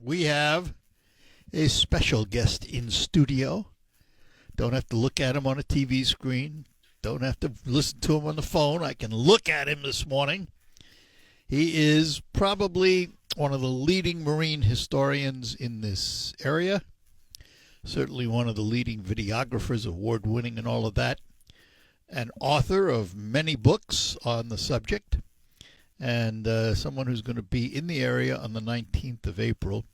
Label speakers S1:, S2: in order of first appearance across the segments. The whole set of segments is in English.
S1: We have a special guest in studio. Don't have to look at him on a TV screen. Don't have to listen to him on the phone. I can look at him this morning. He is probably one of the leading marine historians in this area. Certainly one of the leading videographers, award-winning and all of that. An author of many books on the subject. And someone who's going to be in the area on the 19th of April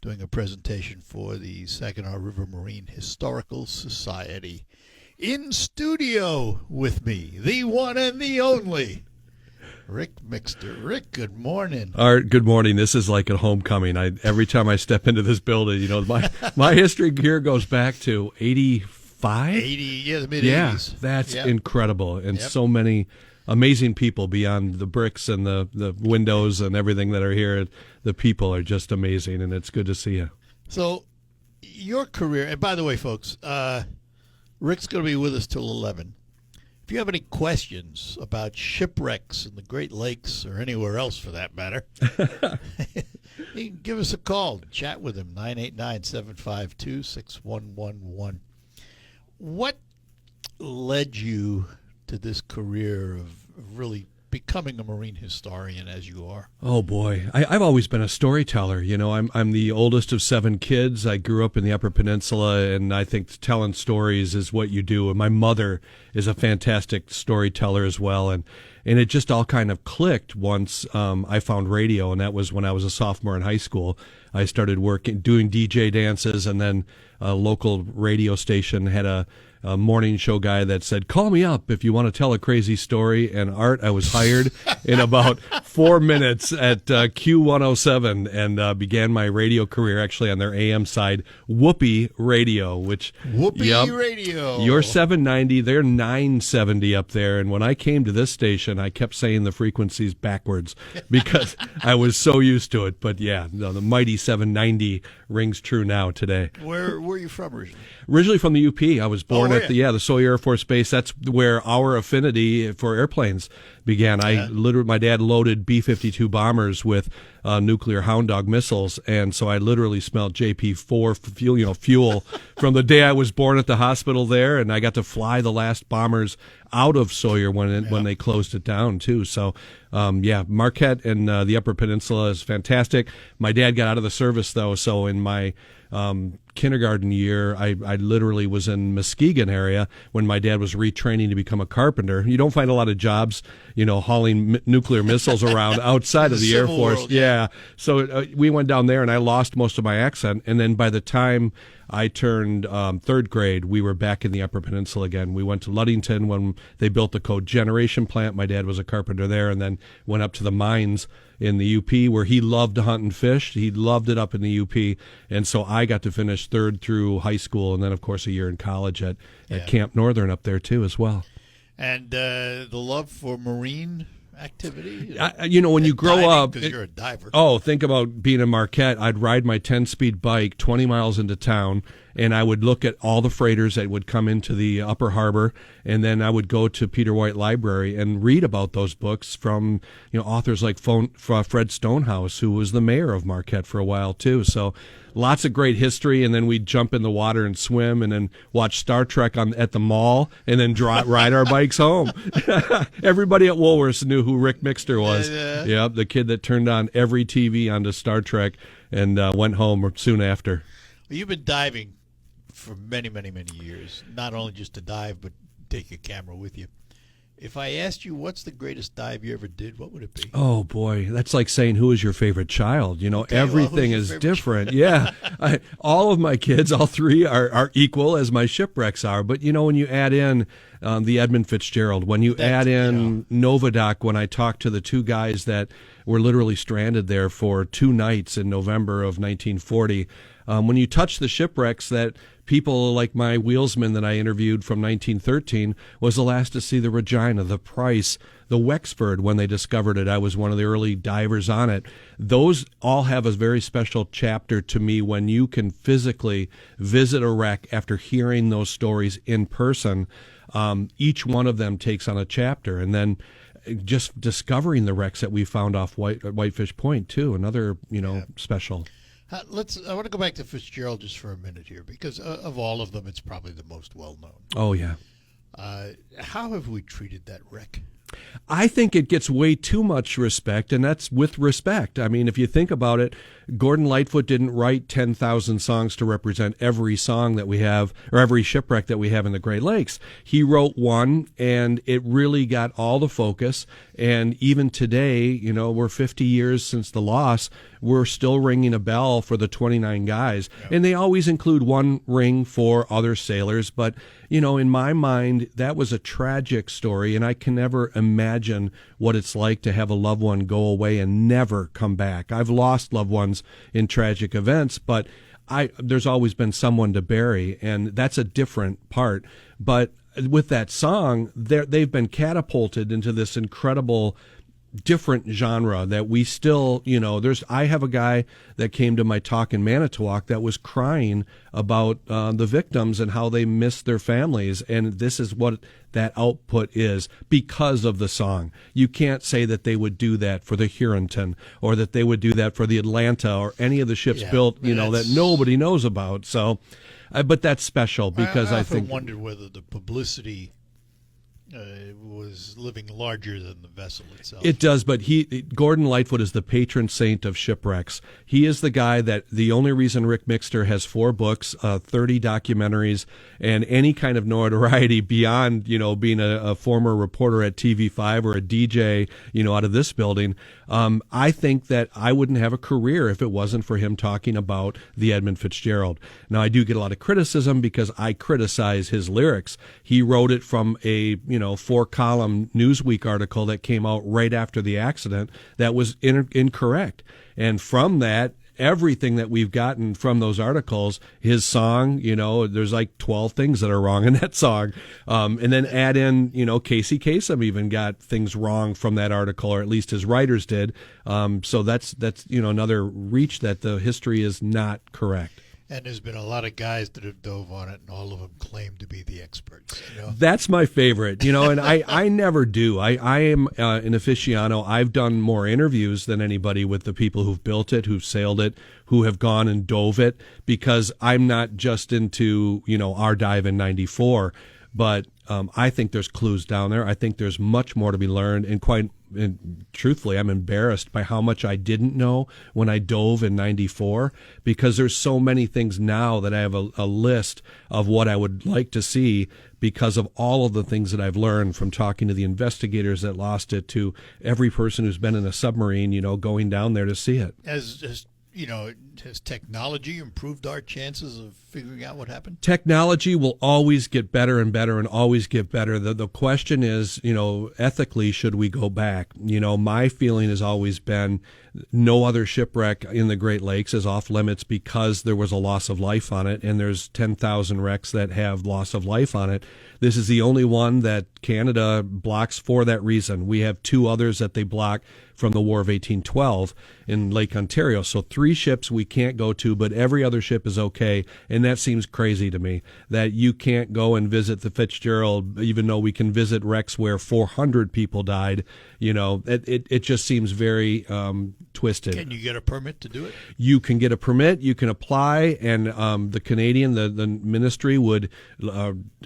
S1: doing a presentation for the Saginaw River Marine Historical Society. In studio with me, the one and the only, Ric Mixter. Ric, good morning.
S2: Art, good morning. This is like a homecoming. Every time I step into this building, you know, my history here goes back to 85?
S1: 80, yeah, the mid-80s.
S2: Yeah, that's incredible. And so many amazing people beyond the bricks and the windows and everything that are here. The people are just amazing, and it's good to see you.
S1: So your career, and by the way, folks, Ric's going to be with us till 11. If you have any questions about shipwrecks in the Great Lakes or anywhere else for that matter, you can give us a call and chat with him, 989-752-6111. What led you to this career of really becoming a marine historian as you are?
S2: Oh boy, I've always been a storyteller. You know, I'm the oldest of 7 kids. I grew up in the Upper Peninsula, and I think telling stories is what you do. And my mother is a fantastic storyteller as well. And it just all kind of clicked once I found radio, and that was when I was a sophomore in high school. I started doing DJ dances, and then a local radio station had a morning show guy that said, "Call me up if you want to tell a crazy story." And Art, I was hired in about 4 minutes at Q107 and began my radio career actually on their AM side, Whoopee Radio, which
S1: Radio.
S2: You're 790, they're 970 up there. And when I came to this station, I kept saying the frequencies backwards because I was so used to it. But yeah, the mighty 790 rings true now today.
S1: Where are you from originally?
S2: Originally from the UP. I was born at the Sawyer Air Force Base. That's where our affinity for airplanes began. My dad loaded B-52 bombers with nuclear Hound Dog missiles, and so I literally smelled JP-4 fuel from the day I was born at the hospital there, and I got to fly the last bombers out of Sawyer when they closed it down too. So Marquette and the Upper Peninsula is fantastic. My dad got out of the service though, so in my kindergarten year, I literally was in Muskegon area when my dad was retraining to become a carpenter. You don't find a lot of jobs, hauling nuclear missiles around outside of the Air Force.
S1: World,
S2: yeah. So we went down there, and I lost most of my accent. And then by the time I turned third grade, we were back in the Upper Peninsula again. We went to Ludington when they built the cogeneration plant. My dad was a carpenter there, and then went up to the mines in the UP where he loved to hunt and fish. He loved it up in the UP. And so I got to finish third through high school, and then, of course, a year in college at Camp Northern up there, too, as well.
S1: And the love for marine activity?
S2: When you grow up...
S1: Because you're a diver.
S2: Oh, think about being in Marquette. I'd ride my 10-speed bike 20 miles into town, and I would look at all the freighters that would come into the upper harbor, and then I would go to Peter White Library and read about those books from authors like Fred Stonehouse, who was the mayor of Marquette for a while, too. So lots of great history, and then we'd jump in the water and swim, and then watch Star Trek at the mall, and then ride our bikes home. Everybody at Woolworths knew who Ric Mixter was. Yeah, the kid that turned on every TV onto Star Trek and went home soon after.
S1: Well, you've been diving for many, many, many years, not only just to dive, but take a camera with you. If I asked you what's the greatest dive you ever did, what would it be?
S2: Oh, boy. That's like saying who is your favorite child. Everything is different. Yeah. All of my kids, all 3, are equal as my shipwrecks are. But, when you add in the Edmund Fitzgerald, when you add in Novadoc, when I talked to the 2 guys that were literally stranded there for 2 nights in November of 1940, when you touch the shipwrecks that people like my wheelsman that I interviewed from 1913 was the last to see the Regina, the Price, the Wexford when they discovered it. I was one of the early divers on it. Those all have a very special chapter to me when you can physically visit a wreck after hearing those stories in person. Each one of them takes on a chapter, and then just discovering the wrecks that we found off Whitefish Point too, another special.
S1: I want to go back to Fitzgerald just for a minute here, because of all of them, it's probably the most well known.
S2: Oh yeah.
S1: How have we treated that wreck?
S2: I think it gets way too much respect, and that's with respect. I mean, if you think about it, Gordon Lightfoot didn't write 10,000 songs to represent every song that we have, or every shipwreck that we have in the Great Lakes. He wrote one, and it really got all the focus. And even today, you know, we're 50 years since the loss, we're still ringing a bell for the 29 guys. Yep. And they always include one ring for other sailors. But, you know, in my mind, that was a tragic story, and I can never imagine what it's like to have a loved one go away and never come back. I've lost loved ones in tragic events, but there's always been someone to bury, and that's a different part. But with that song, they've been catapulted into this incredible different genre that we still, you know, I have a guy that came to my talk in Manitowoc that was crying about the victims and how they miss their families, and this is what that output is because of the song. You can't say that they would do that for the Huronton, or that they would do that for the Atlanta, or any of the ships built, you know, that nobody knows about. So, but that's special because I think
S1: wondered whether the publicity was living larger than the vessel itself.
S2: It does, but Gordon Lightfoot is the patron saint of shipwrecks. He is the guy that the only reason Ric Mixter has 4 books, 30 documentaries, and any kind of notoriety beyond, you know, being a former reporter at TV5 or a DJ, you know, out of this building. I think that I wouldn't have a career if it wasn't for him talking about the Edmund Fitzgerald. Now, I do get a lot of criticism because I criticize his lyrics. He wrote it from a, you know, 4-column Newsweek article that came out right after the accident that was incorrect. And from that, everything that we've gotten from those articles, his song, you know, there's like 12 things that are wrong in that song. And then add in, you know, Casey Kasem even got things wrong from that article, or at least his writers did. So that's, you know, another reach that the history is not correct.
S1: And there's been a lot of guys that have dove on it, and all of them claim to be the experts. You know?
S2: That's my favorite, you know, and I never do. I am an aficionado. I've done more interviews than anybody with the people who've built it, who've sailed it, who have gone and dove it, because I'm not just into, you know, our dive in 94, but I think there's clues down there. I think there's much more to be learned, and truthfully, I'm embarrassed by how much I didn't know when I dove in 94, because there's so many things now that I have a list of what I would like to see because of all of the things that I've learned from talking to the investigators that lost it, to every person who's been in a submarine, you know, going down there to see it.
S1: As you know, has technology improved our chances of figuring out what happened?
S2: Technology will always get better and better and always get better. The question is, you know, ethically, should we go back? You know, my feeling has always been no other shipwreck in the Great Lakes is off limits because there was a loss of life on it, and there's 10,000 wrecks that have loss of life on it. This is the only one that Canada blocks for that reason. We have 2 others that they block from the War of 1812 in Lake Ontario. So 3 ships we can't go to, but every other ship is okay. And that seems crazy to me, that you can't go and visit the Fitzgerald, even though we can visit wrecks where 400 people died. You know, it just seems very twisted.
S1: Can you get a permit to do it?
S2: You can get a permit, you can apply, and the Canadian, the ministry would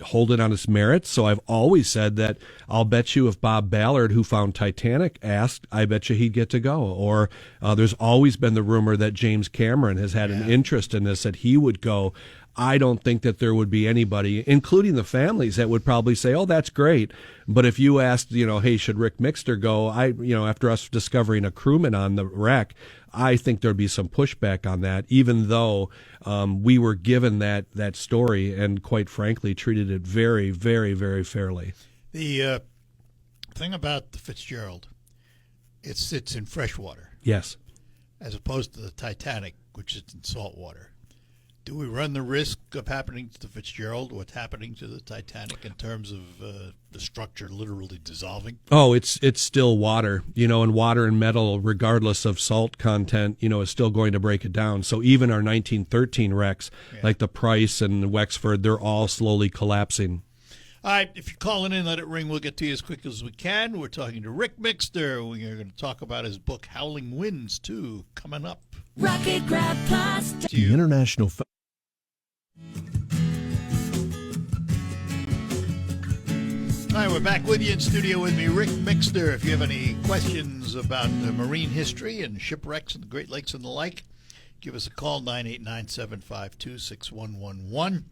S2: hold it on its merits. So I've always said that I'll bet you if Bob Ballard, who found Titanic, asked, I bet you he'd get to go. Or there's always been the rumor that James Cameron has had an interest in this, that he would go. I don't think that there would be anybody, including the families, that would probably say, oh, that's great. But if you asked, you know, hey, should Ric Mixter go? You know, after us discovering a crewman on the wreck, I think there'd be some pushback on that, even though we were given that story and, quite frankly, treated it very, very, very fairly.
S1: The thing about the Fitzgerald, it sits in fresh water.
S2: Yes.
S1: As opposed to the Titanic, which is in salt water. Do we run the risk of happening to the Fitzgerald what's happening to the Titanic in terms of the structure literally dissolving?
S2: Oh, it's still water, you know, and water and metal, regardless of salt content, you know, is still going to break it down. So even our 1913 wrecks, like the Price and Wexford, they're all slowly collapsing.
S1: All right, if you're calling in, let it ring. We'll get to you as quick as we can. We're talking to Ric Mixter. We're going to talk about his book, Howling Winds, too, coming up.
S3: Rocket Grab Plastic.
S2: The International...
S1: All right, we're back with you in studio with me, Ric Mixter. If you have any questions about marine history and shipwrecks in the Great Lakes and the like, give us a call, 989-752-6111.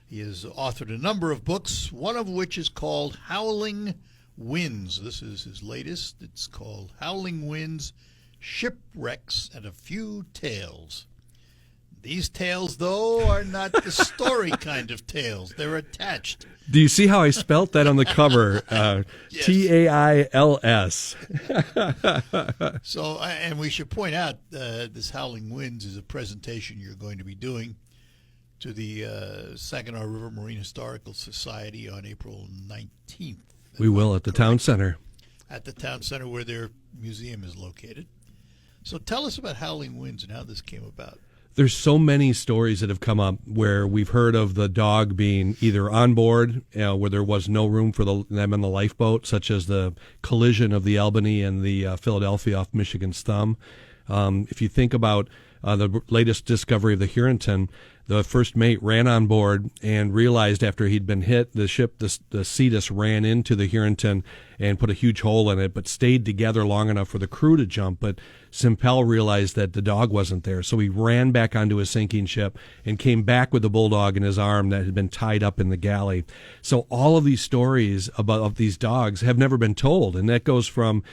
S1: He has authored a number of books, one of which is called Howling Winds. This is his latest. It's called Howling Winds, Shipwrecks and a Few Tales. These tales, though, are not the story kind of tales. They're attached.
S2: Do you see how I spelt that on the cover?
S1: Yes.
S2: Tails.
S1: So, and we should point out, this Howling Winds is a presentation you're going to be doing to the Saginaw River Marine Historical Society on April 19th.
S2: We will at the town center.
S1: At the town center where their museum is located. So tell us about Howling Winds and how this came about.
S2: There's so many stories that have come up where we've heard of the dog being either on board, where there was no room for them in the lifeboat, such as the collision of the Albany and the Philadelphia off Michigan's Thumb. If you think about the latest discovery of the Huronton, the first mate ran on board and realized after he'd been hit, the Cetus ran into the Huronton and put a huge hole in it, but stayed together long enough for the crew to jump. But Simpel realized that the dog wasn't there, so he ran back onto his sinking ship and came back with the bulldog in his arm that had been tied up in the galley. So all of these stories of these dogs have never been told, and that goes from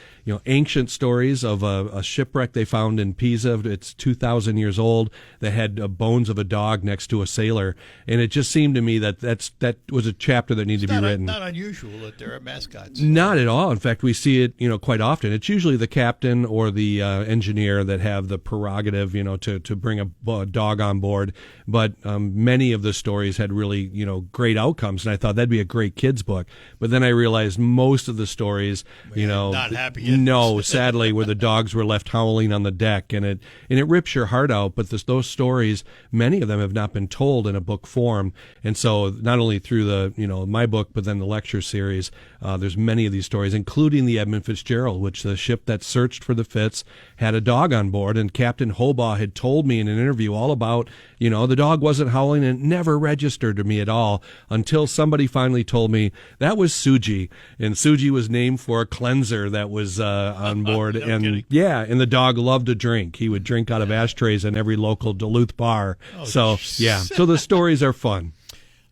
S2: ancient stories of a shipwreck they found in Pisa. It's 2,000 years old that had bones of a dog next to a sailor, and it just seemed to me that that was a chapter that needed to be written.
S1: Not unusual that there are mascots.
S2: Not at all. In fact, we see it quite often. It's usually the captain or the engineer that have the prerogative to bring a dog on board, but many of the stories had really great outcomes, and I thought that'd be a great kids book. But then I realized most of the stories
S1: not happy yet.
S2: No, sadly, where the dogs were left howling on the deck, and it rips your heart out. But those stories, many of them have not been told in a book form, and so not only through the my book, but then the lecture series, there's many of these stories, including the Edmund Fitzgerald, which the ship that searched for the Fitz had a dog on board, and Captain Hobaugh had told me in an interview all about the dog wasn't howling, and it never registered to me at all until somebody finally told me that was Suji, and Suji was named for a cleanser that was on board.
S1: No
S2: and
S1: kidding.
S2: Yeah, and the dog loved to drink. He would drink out of ashtrays in every local Duluth bar. So the stories are fun.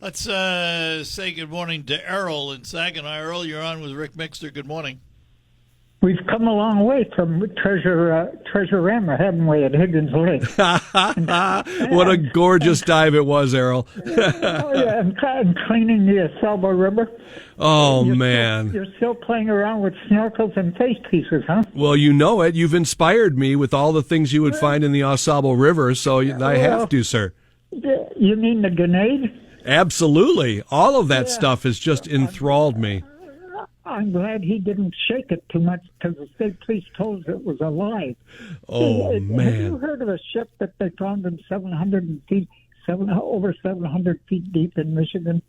S1: Let's say good morning to Errol in Saginaw. Errol, you're on with Ric Mixter. Good morning.
S4: We've come a long way from Treasure-Rama, haven't we, at Higgins Lake?
S2: What a gorgeous dive it was, Errol.
S4: And cleaning the Salvo River.
S2: Oh, man.
S4: You're still playing around with snorkels and face pieces, huh?
S2: Well, you know it. You've inspired me with all the things you would find in the Ausable River, so I have to, sir.
S4: You mean the grenade?
S2: Absolutely. All of that stuff has just enthralled me.
S4: I'm glad he didn't shake it too much because the state police told us it was alive.
S2: Oh, man.
S4: Have you heard of a ship that they found in over 700 feet deep in Michigan?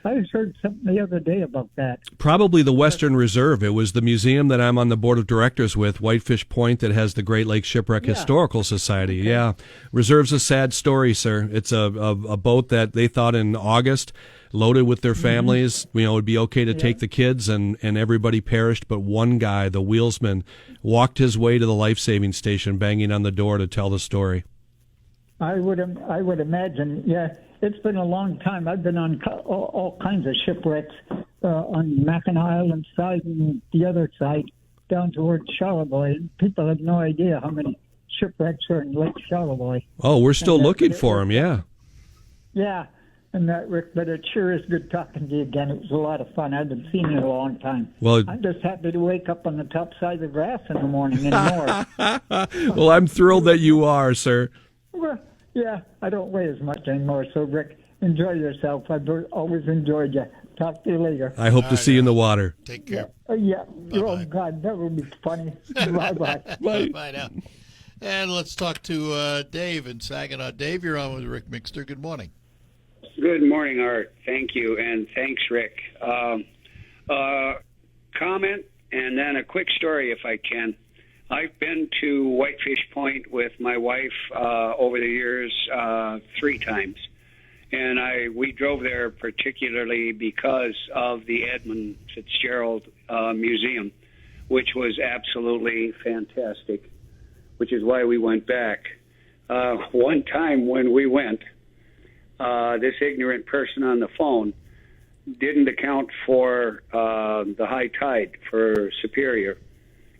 S4: I just heard something the other day about that.
S2: Probably the Western Reserve. It was the museum that I'm on the board of directors with, Whitefish Point, that has the Great Lakes Shipwreck Historical Society. Okay. Yeah. Reserve's a sad story, sir. It's a boat that they thought in August, loaded with their families, it would be okay to take the kids, and everybody perished, but one guy, the wheelsman, walked his way to the life-saving station, banging on the door to tell the story.
S4: I would imagine, it's been a long time. I've been on all kinds of shipwrecks on Mackinac Island side and the other side down towards Charlevoix. People have no idea how many shipwrecks are in Lake Charlevoix.
S2: Oh, we're still looking for them, yeah.
S4: Yeah. And that, Rick, but it sure is good talking to you again. It was a lot of fun. I haven't seen you in a long time.
S2: Well,
S4: I'm just happy to wake up on the top side of the grass in the morning anymore.
S2: Well, I'm thrilled that you are, sir.
S4: Well, yeah, I don't weigh as much anymore. So, Rick, enjoy yourself. I've always enjoyed you. Talk to you later.
S2: I hope to see you in the water.
S1: Take care.
S4: Oh, God, that would be funny. Bye-bye.
S1: Bye now. And let's talk to Dave in Saginaw. Dave, you're on with Ric Mixter. Good morning.
S5: Good morning, Art. Thank you, and thanks, Rick. Comment and then a quick story, if I can. I've been to Whitefish Point with my wife over the years 3 times, and we drove there particularly because of the Edmund Fitzgerald Museum, which was absolutely fantastic, which is why we went back. One time when we went, this ignorant person on the phone didn't account for the high tide for Superior.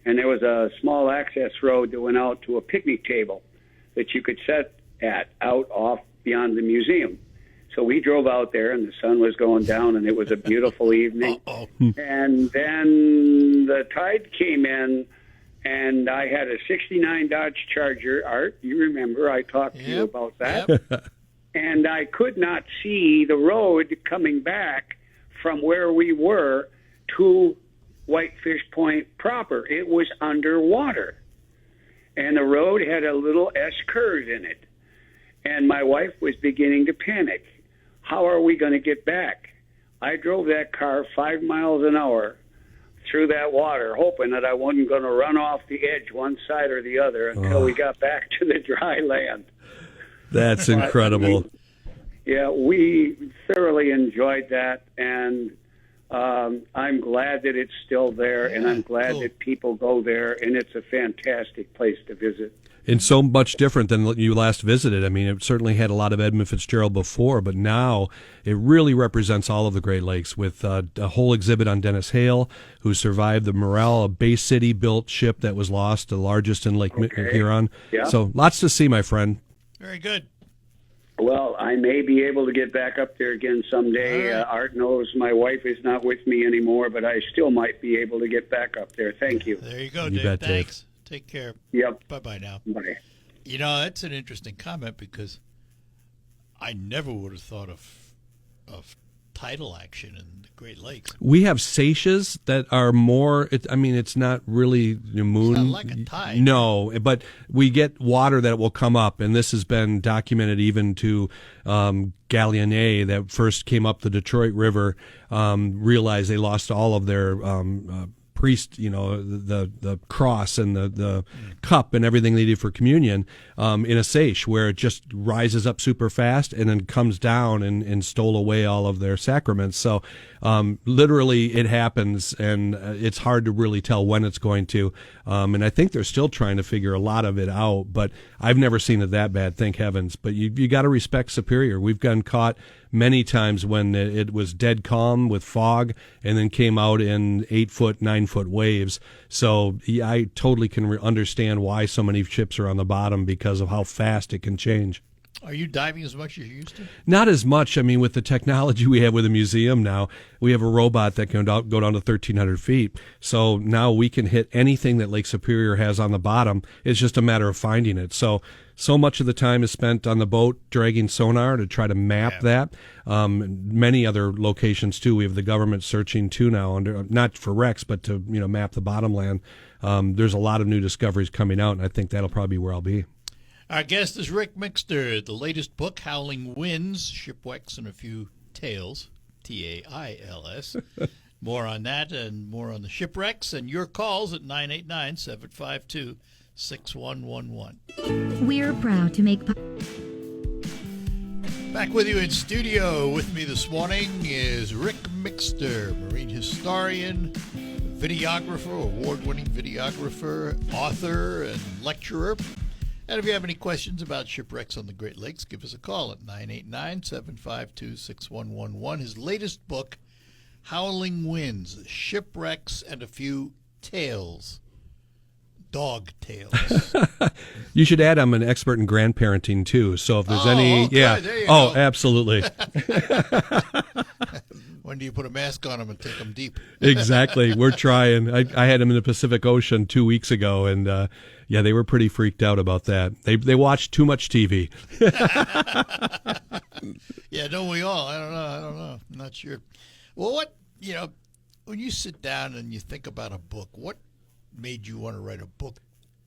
S5: And there was a small access road that went out to a picnic table that you could sit at out off beyond the museum. So we drove out there, and the sun was going down, and it was a beautiful evening. And then the tide came in, and I had a 69 Dodge Charger. Art, you remember I talked to you about that. Yep. And I could not see the road coming back from where we were to Whitefish Point proper. It was underwater. And the road had a little S-curve in it. And my wife was beginning to panic. How are we going to get back? I drove that car 5 miles an hour through that water, hoping that I wasn't going to run off the edge one side or the other until we got back to the dry land.
S2: That's incredible.
S5: We thoroughly enjoyed that, and I'm glad that it's still there, and I'm glad that people go there, and it's a fantastic place to visit.
S2: And so much different than you last visited. I mean, it certainly had a lot of Edmund Fitzgerald before, but now it really represents all of the Great Lakes with a whole exhibit on Dennis Hale, who survived the Morale, a Bay City-built ship that was lost, the largest in Lake Huron. Yeah. So lots to see, my friend.
S1: Very good.
S5: Well, I may be able to get back up there again someday. Right. Art knows my wife is not with me anymore, but I still might be able to get back up there. Thank you.
S1: There you go, Dave.
S2: Bet,
S1: Thanks.
S2: Dave.
S1: Take care.
S5: Yep.
S1: Bye-bye now.
S5: Bye.
S1: You know, that's an interesting comment because I never would have thought of tidal action in the Great Lakes.
S2: We have seiches that are more, it's not really the moon.
S1: It's not like a tide.
S2: No, but we get water that will come up, and this has been documented even to Gallienne that first came up the Detroit River, realized they lost all of their priest, the cross and the cup and everything they did for communion in a seiche where it just rises up super fast and then comes down and stole away all of their sacraments. So literally it happens, and it's hard to really tell when it's going to. And I think they're still trying to figure a lot of it out, but I've never seen it that bad, thank heavens. But you got to respect Superior. We've gotten caught many times when it was dead calm with fog and then came out in 8-foot, 9-foot waves. So I totally can understand why so many ships are on the bottom because of how fast it can change.
S1: Are you diving as much as you used to?
S2: Not as much. I mean, with the technology we have with the museum now, we have a robot that can go down to 1,300 feet. So now we can hit anything that Lake Superior has on the bottom. It's just a matter of finding it. So much of the time is spent on the boat dragging sonar to try to map that. Many other locations, too. We have the government searching, too, now, not for wrecks, but to map the bottom land. There's a lot of new discoveries coming out, and I think that'll probably be where I'll be.
S1: Our guest is Ric Mixter. The latest book, Howling Winds, Shipwrecks and a Few Tales, Tails. More on that and more on the shipwrecks and your calls at 989-752-6111.
S3: We're proud to make...
S1: Back with you in studio with me this morning is Ric Mixter, marine historian, videographer, award-winning videographer, author, and lecturer. And if you have any questions about shipwrecks on the Great Lakes, give us a call at 989-752-6111. His latest book, Howling Winds, Shipwrecks and a Few Tales. Dog tales.
S2: You should add I'm an expert in grandparenting, too. So if there's any...
S1: Okay,
S2: yeah.
S1: There you go.
S2: Absolutely.
S1: When do you put a mask on them and take them deep?
S2: Exactly. We're trying. I had them in the Pacific Ocean 2 weeks ago, and they were pretty freaked out about that. They watched too much TV.
S1: Yeah, don't we all? I don't know. I'm not sure. Well, when you sit down and you think about a book, what made you want to write a book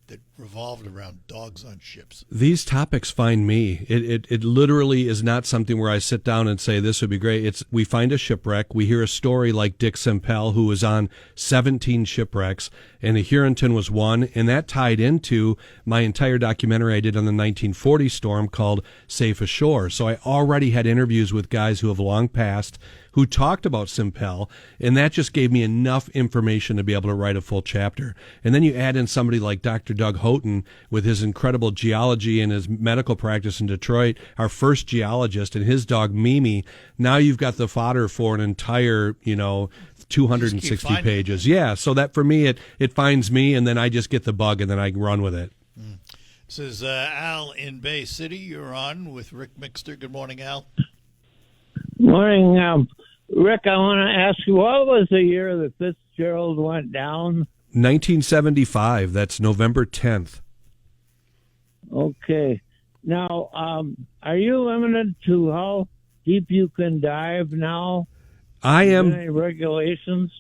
S1: that revolved around dogs on ships.
S2: These topics find me. It literally is not something where I sit down and say this would be great. We find a shipwreck. We hear a story like Dick Sempel, who was on 17 shipwrecks, and the Huronton was one, and that tied into my entire documentary I did on the 1940 storm called Safe Ashore. So I already had interviews with guys who have long passed who talked about Sempel, and that just gave me enough information to be able to write a full chapter. And then you add in somebody like Dr. Doug Houghton with his incredible geology and his medical practice in Detroit, our first geologist, and his dog Mimi. Now you've got the fodder for an entire, 260 pages. Yeah, so that for me, it finds me, and then I just get the bug, and then I run with it.
S1: This is Al in Bay City. You're on with Ric Mixter. Good morning, Al.
S6: Morning, Rick. I want to ask you, what was the year that Fitzgerald went down?
S2: 1975. That's November 10th.
S6: Okay. Now, are you limited to how deep you can dive now?
S2: I am.
S6: Any regulations?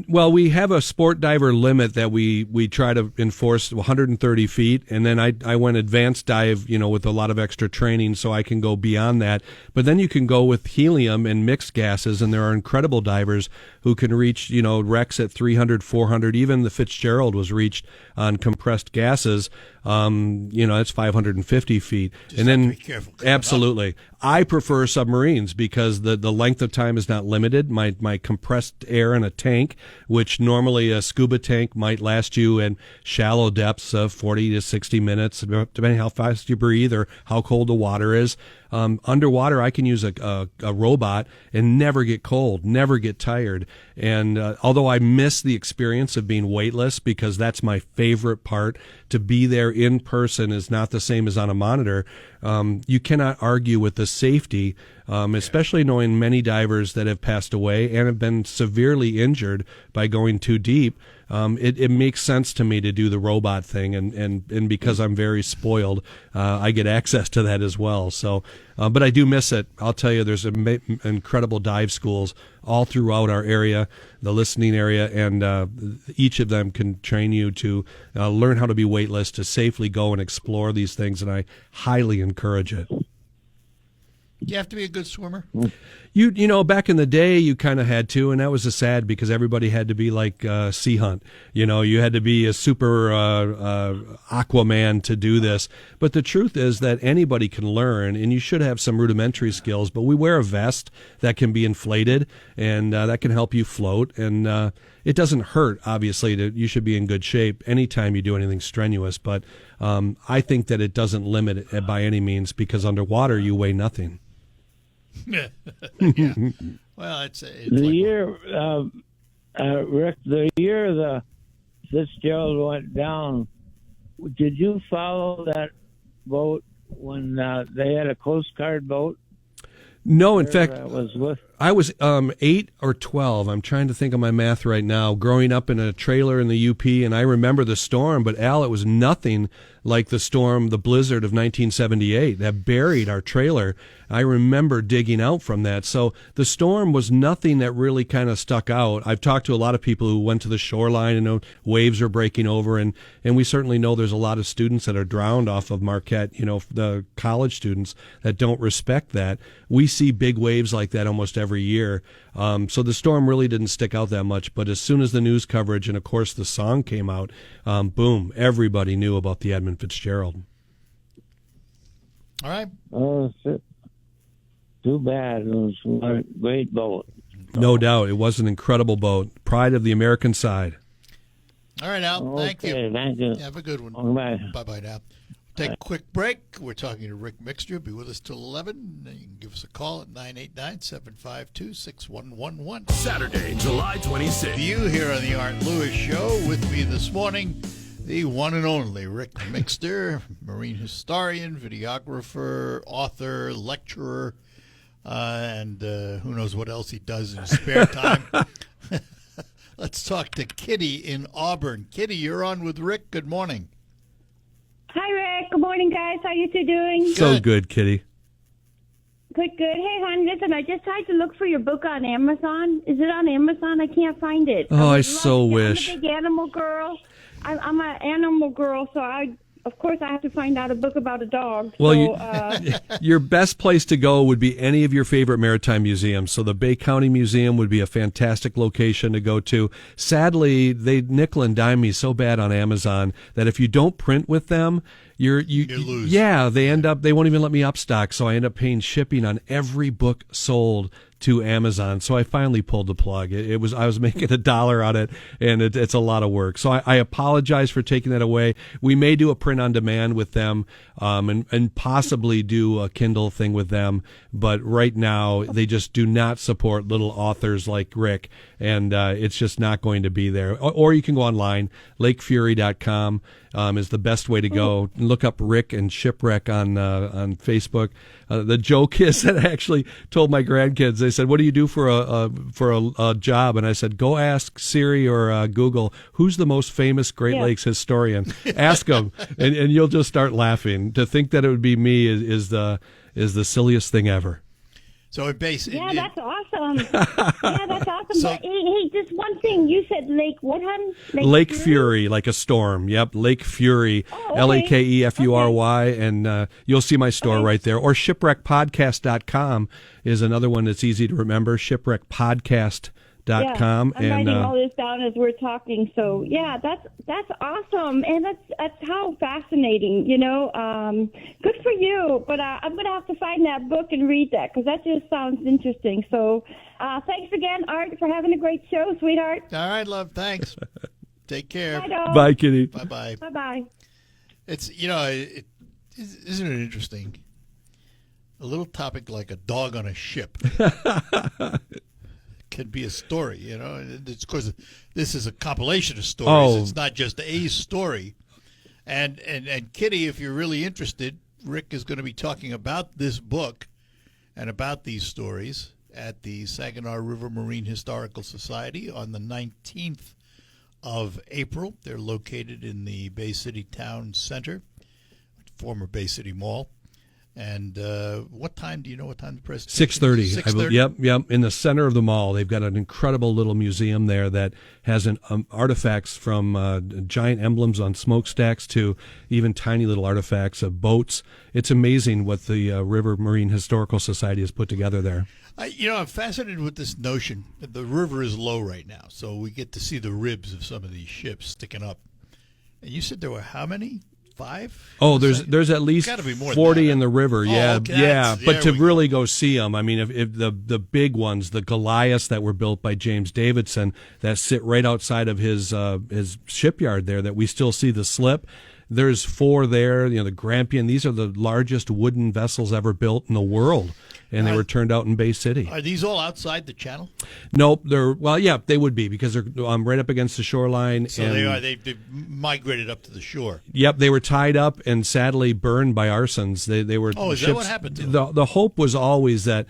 S2: Well, we have a sport diver limit that we try to enforce 130 feet, and then I went advanced dive, with a lot of extra training, so I can go beyond that. But then you can go with helium and mixed gases, and there are incredible divers who can reach, wrecks at 300, 400. Even the Fitzgerald was reached on compressed gases. It's 550 feet.
S1: Just
S2: and then
S1: have to be careful
S2: absolutely.
S1: up.
S2: I prefer submarines because the length of time is not limited. My compressed air in a tank, which normally a scuba tank might last you in shallow depths of 40 to 60 minutes, depending how fast you breathe or how cold the water is. Underwater, I can use a robot and never get cold, never get tired. And although I miss the experience of being weightless because that's my favorite part, to be there in person is not the same as on a monitor. You cannot argue with the safety, especially knowing many divers that have passed away and have been severely injured by going too deep. It makes sense to me to do the robot thing, and because I'm very spoiled, I get access to that as well. So, but I do miss it. I'll tell you, there's incredible dive schools all throughout our area, the listening area, and each of them can train you to learn how to be weightless, to safely go and explore these things, and I highly encourage it.
S1: You have to be a good swimmer.
S2: Back in the day, you kind of had to, and that was sad because everybody had to be like Sea Hunt. You had to be a super Aquaman to do this. But the truth is that anybody can learn, and you should have some rudimentary skills. But we wear a vest that can be inflated, and that can help you float. And it doesn't hurt, obviously. You should be in good shape anytime you do anything strenuous. But I think that it doesn't limit it by any means because underwater you weigh nothing.
S1: Yeah. Well, it's
S6: the year, Rick, the year the Fitzgerald went down, did you follow that boat when they had a Coast Guard boat?
S2: No, in fact, I was 8 or 12. I'm trying to think of my math right now. Growing up in a trailer in the UP, and I remember the storm, but Al, it was nothing like the storm, the blizzard of 1978 that buried our trailer. I remember digging out from that. So the storm was nothing that really kind of stuck out. I've talked to a lot of people who went to the shoreline and know waves are breaking over, and we certainly know there's a lot of students that are drowned off of Marquette, the college students that don't respect that. We see big waves like that almost every year. So the storm really didn't stick out that much, but as soon as the news coverage and, of course, the song came out, boom, everybody knew about the Edmund Fitzgerald.
S1: all right.
S6: Oh, too bad. It was a great boat.
S2: No doubt. It was an incredible boat. Pride of the American side.
S1: All right, Al. Thank you.
S6: Okay, thank you.
S1: Have a good one.
S6: Bye.
S1: Bye now. Take a quick break. We're talking to Ric Mixter. Be with us till 11. You can give us a call at 989-752-6111.
S3: Saturday, July 26th.
S1: You here on the Art Lewis Show. With me this morning, the one and only Ric Mixter, marine historian, videographer, author, lecturer, and who knows what else he does in his spare time. Let's talk to Kitty in Auburn. Kitty, you're on with Rick. Good morning.
S7: Hi, Rick. Good morning, guys. How you two doing?
S2: So good, Kitty.
S7: Good. Hey, hon, listen, I just tried to look for your book on Amazon. Is it on Amazon? I can't find it.
S2: Oh, I so wish.
S7: I'm a big animal girl. I'm an animal girl, so of course, I have to find out a book about a dog.
S2: Well,
S7: So,
S2: your best place to go would be any of your favorite maritime museums. So the Bay County Museum would be a fantastic location to go to. Sadly, they nickel and dime me so bad on Amazon that if you don't print with them, you
S1: lose.
S2: Yeah, they won't even let me upstock. So I end up paying shipping on every book sold to Amazon. So I finally pulled the plug. I was making $1 on it, and it's a lot of work. So I apologize for taking that away. We may do a print on demand with them, and possibly do a Kindle thing with them. But right now, they just do not support little authors like Rick, and it's just not going to be there. Or you can go online, lakefury.com. Is the best way to go. Look up Rick and Shipwreck on Facebook. The joke is that I actually told my grandkids. They said, "What do you do for a job?" And I said, "Go ask Siri or Google who's the most famous Great Lakes historian. Ask them, and you'll just start laughing. To think that it would be me is the silliest thing ever."
S1: So it basically.
S7: yeah, that's awesome. Yeah, that's awesome.
S1: So-
S7: But hey, just one thing. You said Lake what, hon?
S2: Lake Fury, like a storm. Yep, Lake Fury,
S7: Oh, okay.
S2: LakeFury, and you'll see my store right there. Or shipwreckpodcast.com is another one that's easy to remember. Shipwreckpodcast.com.
S7: I'm
S2: and
S7: writing all this down as we're talking. So yeah, that's awesome, and that's how fascinating. Good for you. But I'm gonna have to find that book and read that because that just sounds interesting. So thanks again, Art, for having a great show, sweetheart.
S1: All right, love. Thanks. Take care.
S7: Bye, dog.
S2: Bye, Kitty.
S1: Bye bye.
S7: Bye bye.
S1: It's isn't it interesting? A little topic like a dog on a ship can be a story. It's, of course, this is a compilation of stories.
S2: Oh.
S1: It's not just a story. And Kitty, if you're really interested, Rick is going to be talking about this book and about these stories at the Saginaw River Marine Historical Society on the 19th of April. They're located in the Bay City Town Center, former Bay City Mall. And what time? Do you know what time the presentation?
S2: 6:30.
S1: 6:30?
S2: Yep. In the center of the mall, they've got an incredible little museum there that has artifacts from giant emblems on smokestacks to even tiny little artifacts of boats. It's amazing what the River Marine Historical Society has put together there.
S1: I'm fascinated with this notion that the river is low right now, so we get to see the ribs of some of these ships sticking up. And you said there were how many? 5?
S2: Oh, there's at least
S1: Gotta be more than
S2: 40
S1: that.
S2: in the river.
S1: Oh,
S2: Yeah,
S1: okay,
S2: yeah.
S1: there
S2: But to
S1: we go.
S2: really go see them, I mean, if the big ones, the Goliaths that were built by James Davidson, that sit right outside of his shipyard there, that we still see the slip. There's 4 there. The Grampian. These are the largest wooden vessels ever built in the world, and they were turned out in Bay City.
S1: Are these all outside the channel?
S2: Nope. They would be because they're right up against the shoreline.
S1: So
S2: and
S1: they are. They've migrated up to the shore.
S2: Yep, they were tied up and sadly burned by arsons. They were.
S1: Oh, is that what happened to them?
S2: The hope was always that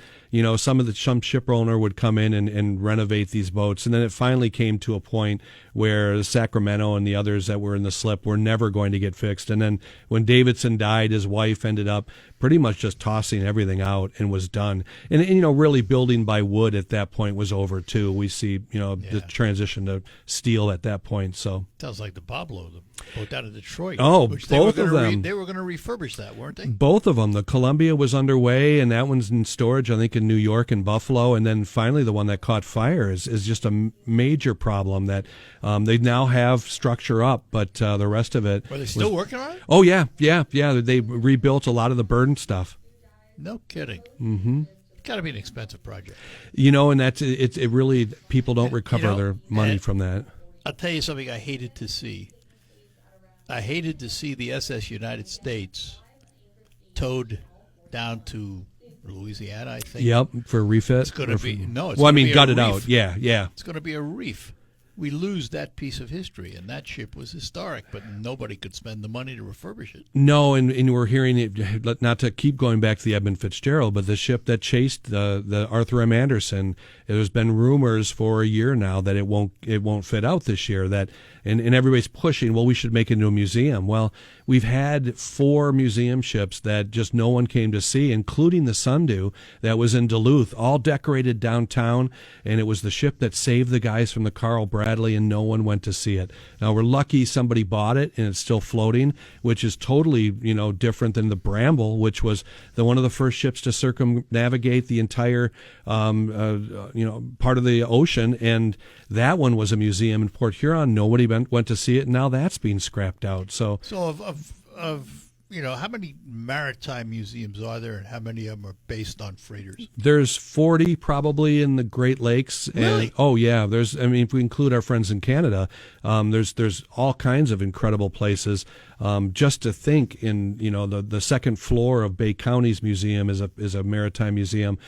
S2: some ship owner would come in and renovate these boats, and then it finally came to a point where the Sacramento and the others that were in the slip were never going to get fixed. And then when Davidson died, his wife ended up pretty much just tossing everything out and was done. And really building by wood at that point was over too. We see the transition to steel at that point. So
S1: Sounds like the Pablo, the boat down in Detroit.
S2: Oh,
S1: which
S2: both of them.
S1: They were going to refurbish that, weren't they?
S2: both of them. The Columbia was underway, and that one's in storage, I think, in New York and Buffalo. And then finally, the one that caught fire is just a major problem that they now have structure up, but the rest of it.
S1: Are they still working on it?
S2: Oh yeah. They rebuilt a lot of the burden stuff.
S1: No kidding. Mm-hmm. Got to be an expensive project.
S2: And that's it. Really, people don't recover their money
S1: and-
S2: from that.
S1: I'll tell you something I hated to see. I hated to see the SS United States towed down to Louisiana, I think.
S2: Yep, for refit.
S1: It's going to be no. It's
S2: Well, I
S1: gonna
S2: mean,
S1: be a
S2: gutted
S1: reef.
S2: out. Yeah.
S1: It's going to be a reef. We lose that piece of history, and that ship was historic, but nobody could spend the money to refurbish it.
S2: No, and we're hearing it. Not to keep going back to the Edmund Fitzgerald, but the ship that chased the Arthur M. Anderson. There's been rumors for a year now that it won't fit out this year. That and everybody's pushing, well, we should make it into a museum. Well, we've had 4 museum ships that just no one came to see, including the Sundew that was in Duluth, all decorated downtown, and it was the ship that saved the guys from the Carl Bradley, and no one went to see it. Now, we're lucky somebody bought it, and it's still floating, which is totally, different than the Bramble, which was one of the first ships to circumnavigate the entire, part of the ocean, and that one was a museum in Port Huron. Nobody went to see it, and now that's being scrapped out. So
S1: of how many maritime museums are there, and how many of them are based on freighters?
S2: There's 40 probably in the Great Lakes.
S1: Really?
S2: And, oh yeah, if we include our friends in Canada, there's all kinds of incredible places. Just to think, in the second floor of Bay County's museum is a maritime museum.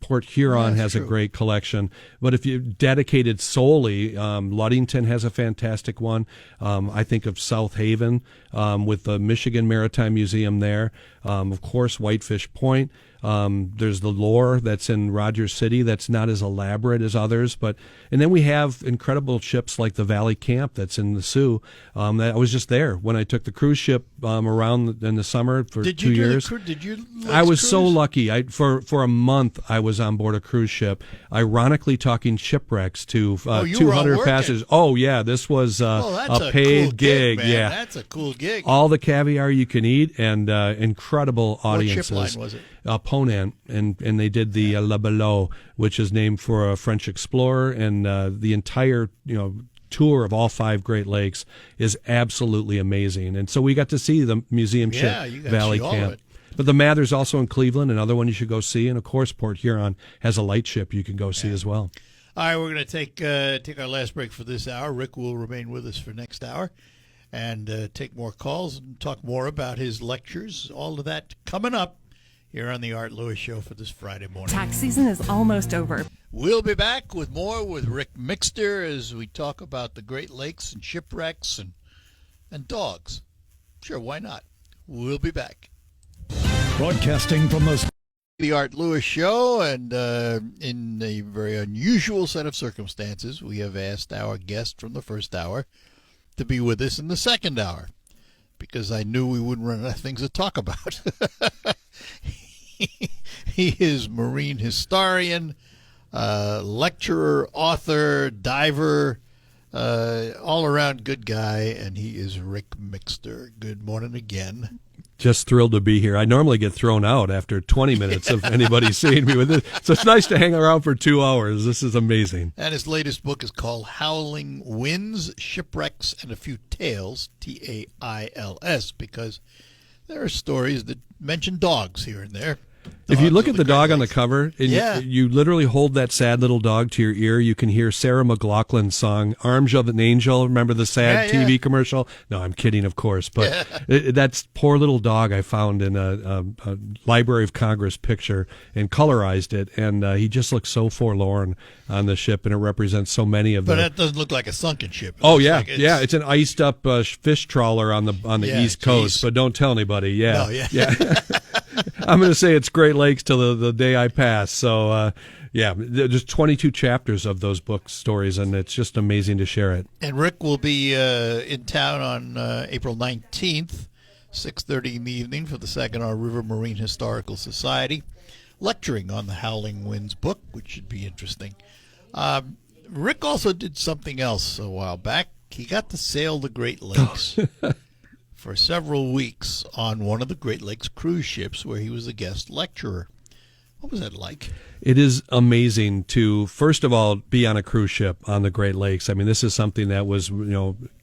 S2: Port Huron has a great collection, but if you dedicated solely, Ludington has a fantastic one. I think of South Haven with the Michigan Maritime Museum there. Of course, Whitefish Point. There's the lore that's in Rogers City that's not as elaborate as others, and then we have incredible ships like the Valley Camp that's in the Soo. That I was just there when I took the cruise ship around in the summer for 2 years.
S1: Did you?
S2: I was so lucky. For a month I was on board a cruise ship, ironically talking shipwrecks to 200 passengers. Oh yeah, this was a paid
S1: cool
S2: gig.
S1: Man.
S2: Yeah,
S1: that's a cool gig.
S2: All the caviar you can eat, and incredible audiences.
S1: What ship line was it?
S2: Ponant, and they did the La Below, which is named for a French explorer, and the entire tour of all 5 Great Lakes is absolutely amazing. And so we got to see the museum ship Valley Camp. But the Mather's also in Cleveland, another one you should go see, and of course Port Huron has a lightship you can go see as well.
S1: All right, we're going to take our last break for this hour. Rick will remain with us for next hour and take more calls and talk more about his lectures. All of that coming up here on the Art Lewis Show for this Friday morning.
S8: Tax season is almost over.
S1: We'll be back with more with Ric Mixter as we talk about the Great Lakes and shipwrecks and dogs. Sure, why not? We'll be back.
S3: Broadcasting from
S1: the Art Lewis Show, and in a very unusual set of circumstances, we have asked our guest from the first hour to be with us in the second hour, because I knew we wouldn't run out of things to talk about. He is marine historian, lecturer, author, diver, all-around good guy, and he is Ric Mixter. Good morning again.
S2: Just thrilled to be here. I normally get thrown out after 20 minutes of anybody seeing me with this, so it's nice to hang around for 2 hours. This is amazing.
S1: And his latest book is called Howling Winds, Shipwrecks, and a Few Tales, Tails, because there are stories that mention dogs here and there.
S2: If you look at the dog on the cover, and you literally hold that sad little dog to your ear, you can hear Sarah McLachlan's song, Arms of an Angel. Remember the sad TV commercial? No, I'm kidding, of course. But that's poor little dog I found in a Library of Congress picture and colorized it. And he just looks so forlorn on the ship, and it represents so many of them.
S1: But that doesn't look like a sunken ship.
S2: It's an iced up fish trawler on the East Coast, but don't tell anybody. Yeah. I'm going to say it's Great Lakes till the day I pass. So, there's 22 chapters of those book stories, and it's just amazing to share it.
S1: And Rick will be in town on April 19th, 6:30 in the evening for the Saginaw River Marine Historical Society, lecturing on the Howling Winds book, which should be interesting. Rick also did something else a while back. He got to sail the Great Lakes. For several weeks on one of the Great Lakes cruise ships where he was a guest lecturer. What was that like?
S2: It is amazing to, first of all, be on a cruise ship on the Great Lakes. I mean, this is something that was,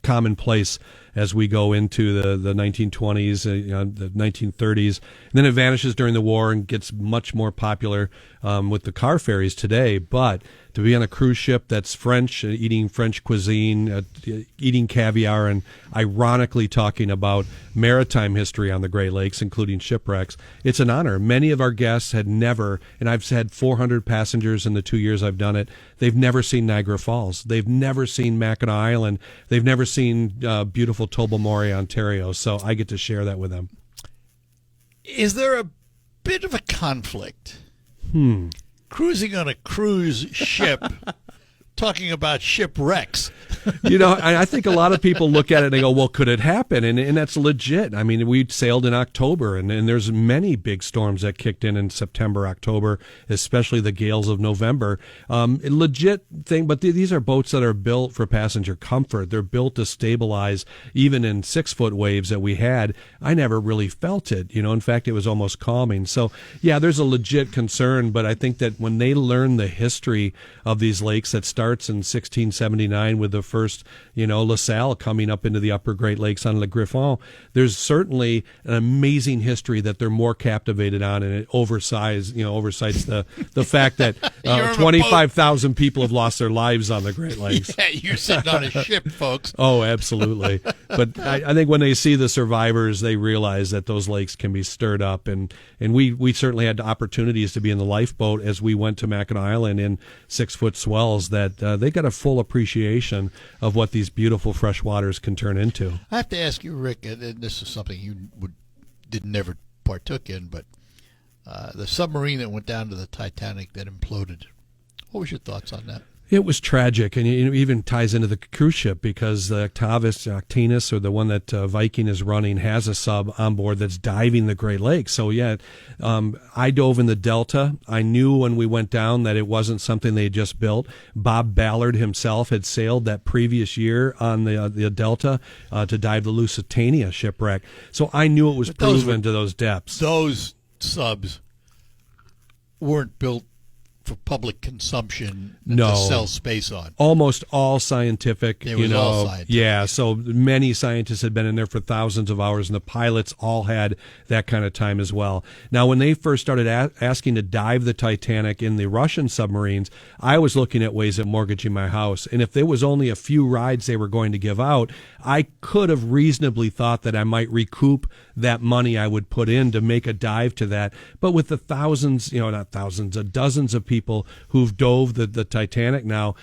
S2: commonplace as we go into the 1920s, the 1930s. And then it vanishes during the war and gets much more popular with the car ferries today. But to be on a cruise ship that's French, eating French cuisine, eating caviar, and ironically talking about maritime history on the Great Lakes, including shipwrecks, it's an honor. Many of our guests had never, and I've had 400 passengers in the 2 years I've done it, they've never seen Niagara Falls. They've never seen Mackinac Island. They've never seen beautiful Tobermory, Ontario. So I get to share that with them.
S1: Is there a bit of a conflict? Cruising on a cruise ship talking about shipwrecks.
S2: I think a lot of people look at it and they go, well, could it happen? And that's legit. I mean, we sailed in October, and there's many big storms that kicked in September, October, especially the gales of November. Legit thing, but these are boats that are built for passenger comfort. They're built to stabilize. Even in 6-foot waves that we had, I never really felt it. In fact, it was almost calming. So, yeah, there's a legit concern, but I think that when they learn the history of these lakes that starts in 1679 with the first, La Salle coming up into the upper Great Lakes on Le Griffon, there's certainly an amazing history that they're more captivated on, and it oversights the fact that 25,000 people have lost their lives on the Great Lakes.
S1: Yeah, you're sitting on a ship, folks.
S2: Oh, absolutely. But I think when they see the survivors, they realize that those lakes can be stirred up, and we certainly had opportunities to be in the lifeboat as we went to Mackinac Island in 6-foot swells, that they got a full appreciation of what these beautiful freshwaters can turn into.
S1: I have to ask you, Rick, and this is something you never partook in, but the submarine that went down to the Titanic that imploded. What was your thoughts on that?
S2: It was tragic, and it even ties into the cruise ship, because the Octavius, or the one that Viking is running, has a sub on board that's diving the Great Lakes. So, yeah, I dove in the Delta. I knew when we went down that it wasn't something they had just built. Bob Ballard himself had sailed that previous year on the Delta to dive the Lusitania shipwreck. So I knew it was proven to those depths.
S1: Those subs weren't built for public consumption to sell space on.
S2: Almost all scientific,
S1: It was all scientific.
S2: Yeah, so many scientists had been in there for thousands of hours, and the pilots all had that kind of time as well. Now, when they first started asking to dive the Titanic in the Russian submarines, I was looking at ways of mortgaging my house. And if there was only a few rides they were going to give out, I could have reasonably thought that I might recoup that money I would put in to make a dive to that. But with the dozens of people who've dove the Titanic now,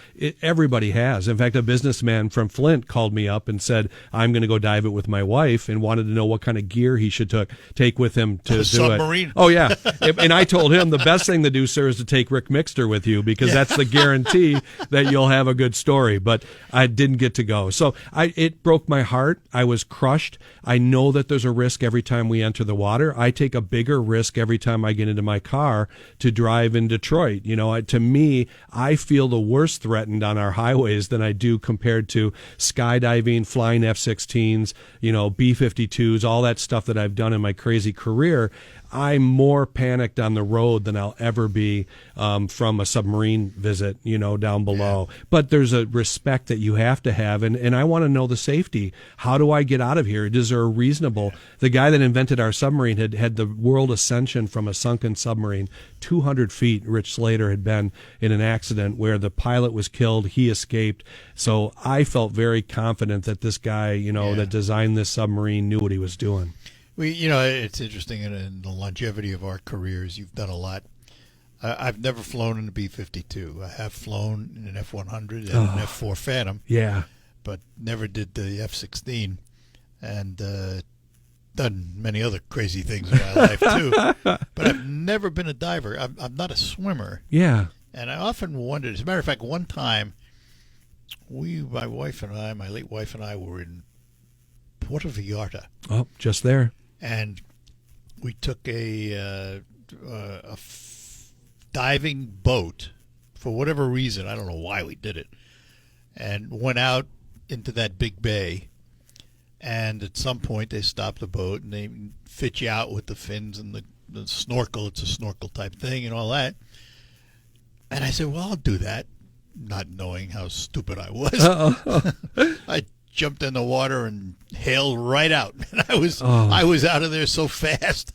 S2: everybody has. In fact, a businessman from Flint called me up and said, I'm going to go dive it with my wife, and wanted to know what kind of gear he should take with him to do
S1: submarine.
S2: it. Oh, yeah. And I told him the best thing to do, sir, is to take Ric Mixter with you, because that's the guarantee that you'll have a good story. But I didn't get to go. So it broke my heart. I was crushed. I know that there's a risk every time we enter the water. I take a bigger risk every time I get into my car to drive in Detroit. To me, I feel the worst threatened on our highways than I do compared to skydiving, flying F-16s, B-52s, all that stuff that I've done in my crazy career. I'm more panicked on the road than I'll ever be from a submarine visit, down below. Yeah. But there's a respect that you have to have, and I want to know the safety. How do I get out of here? Is there a reasonable... The guy that invented our submarine had the world ascension from a sunken submarine. 200 feet, Rich Slater had been in an accident where the pilot was killed, he escaped. So I felt very confident that this guy, that designed this submarine knew what he was doing.
S1: It's interesting in the longevity of our careers. You've done a lot. I've never flown in a B-52. I have flown in an F-100 and an F-4 Phantom.
S2: Yeah.
S1: But never did the F-16, and done many other crazy things in my life too. But I've never been a diver. I'm not a swimmer.
S2: Yeah.
S1: And I often wondered. As a matter of fact, one time, my late wife and I, were in Puerto Vallarta.
S2: Oh, just there.
S1: And we took a diving boat for whatever reason. I don't know why we did it. And went out into that big bay. And at some point they stopped the boat and they fit you out with the fins and the snorkel. It's a snorkel type thing and all that. And I said, well, I'll do that, not knowing how stupid I was. I jumped in the water and hailed right out. And I was out of there so fast.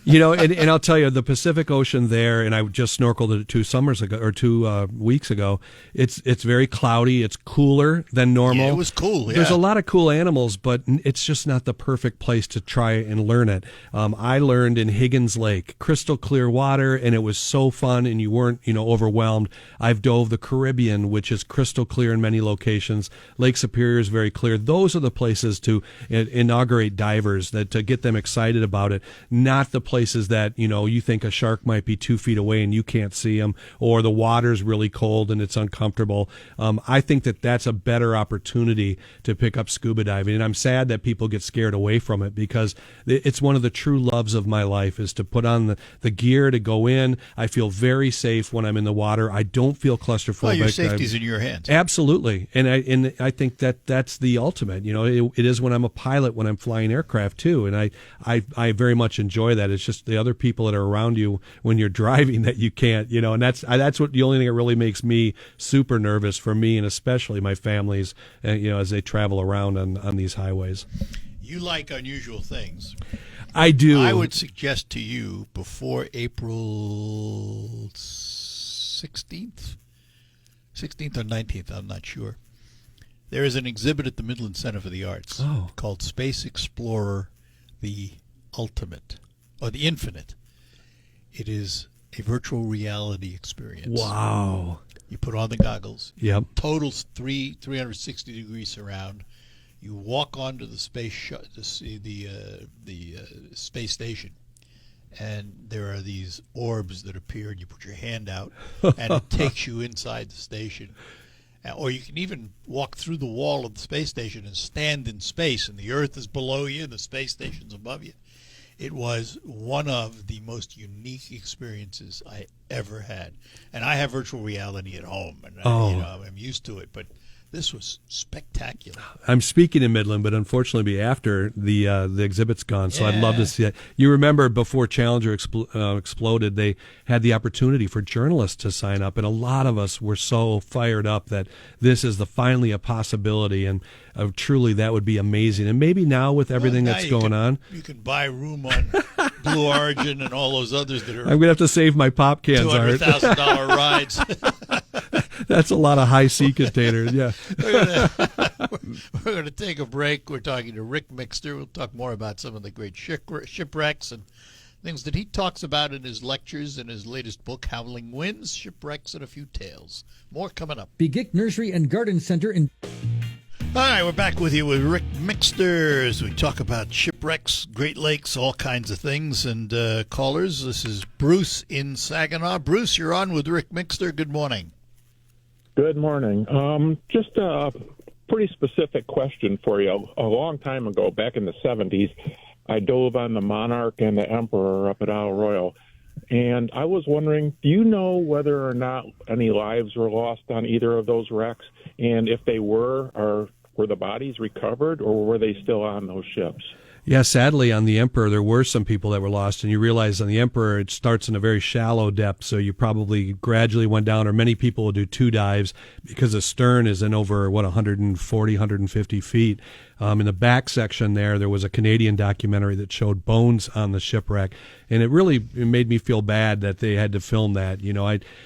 S2: And I'll tell you, the Pacific Ocean there, and I just snorkeled it 2 weeks ago. It's very cloudy. It's cooler than normal.
S1: Yeah, it was cool. Yeah.
S2: There's a lot of cool animals, but it's just not the perfect place to try and learn it. I learned in Higgins Lake, crystal clear water, and it was so fun, and you weren't, overwhelmed. I've dove the Caribbean, which is crystal clear in many locations. Lake Superior is very clear. Those are the places to inaugurate divers, to get them excited about it, not the places that, you think a shark might be 2 feet away and you can't see them, or the water's really cold and it's uncomfortable. I think that's a better opportunity to pick up scuba diving, and I'm sad that people get scared away from it, because it's one of the true loves of my life is to put on the gear to go in. I feel very safe when I'm in the water. I don't feel claustrophobic.
S1: Well, your safety's in your hands.
S2: Absolutely, and I think that's the ultimate. It is when I'm a pilot, when I'm flying aircraft too, and I very much enjoy that. It's just the other people that are around you when you're driving that you can't, and that's what the only thing that really makes me super nervous, for me and especially my families, as they travel around on these highways.
S1: You like unusual things.
S2: I do.
S1: I would suggest to you before April 16th or 19th, I'm not sure. There is an exhibit at the Midland Center for the Arts called Space Explorer the Ultimate, or the Infinite. It is a virtual reality experience.
S2: Wow.
S1: You put on the goggles.
S2: Yep.
S1: Totals 360 degrees surround. You walk onto the space to see the space station, and there are these orbs that appear, and you put your hand out, and it takes you inside the station. Or you can even walk through the wall of the space station and stand in space, and the Earth is below you, and the space station's above you. It was one of the most unique experiences I ever had. And I have virtual reality at home, and I'm used to it, but this was spectacular.
S2: I'm speaking in Midland, but unfortunately, after the exhibit's gone, so I'd love to see it. You remember before Challenger exploded, they had the opportunity for journalists to sign up, and a lot of us were so fired up that this is finally a possibility, and truly that would be amazing. And maybe now with everything that's going on,
S1: you can buy room on Blue Origin and all those others that are.
S2: I'm going to have to save my pop cans.
S1: $200,000 rides.
S2: That's a lot of high sea containers. Yeah.
S1: We're going to take a break. We're talking to Ric Mixter. We'll talk more about some of the great shipwrecks and things that he talks about in his lectures and his latest book, Howling Winds, Shipwrecks and a Few Tales. More coming up.
S3: Begic Nursery and Garden Center in...
S1: All right, we're back with you with Ric Mixter as we talk about shipwrecks, Great Lakes, all kinds of things. And callers, this is Bruce in Saginaw. Bruce, you're on with Ric Mixter. Good morning.
S9: Good morning. Just a pretty specific question for you. A long time ago, back in the 70s, I dove on the Monarch and the Emperor up at Isle Royal. And I was wondering, do you know whether or not any lives were lost on either of those wrecks? And if they were the bodies recovered, or were they still on those ships?
S2: Yeah, sadly, on the Emperor, there were some people that were lost, and you realize on the Emperor, it starts in a very shallow depth, so you probably gradually went down, or many people will do 2 dives, because the stern is in over, 140, 150 feet. In the back section there was a Canadian documentary that showed bones on the shipwreck, and it made me feel bad that they had to film that.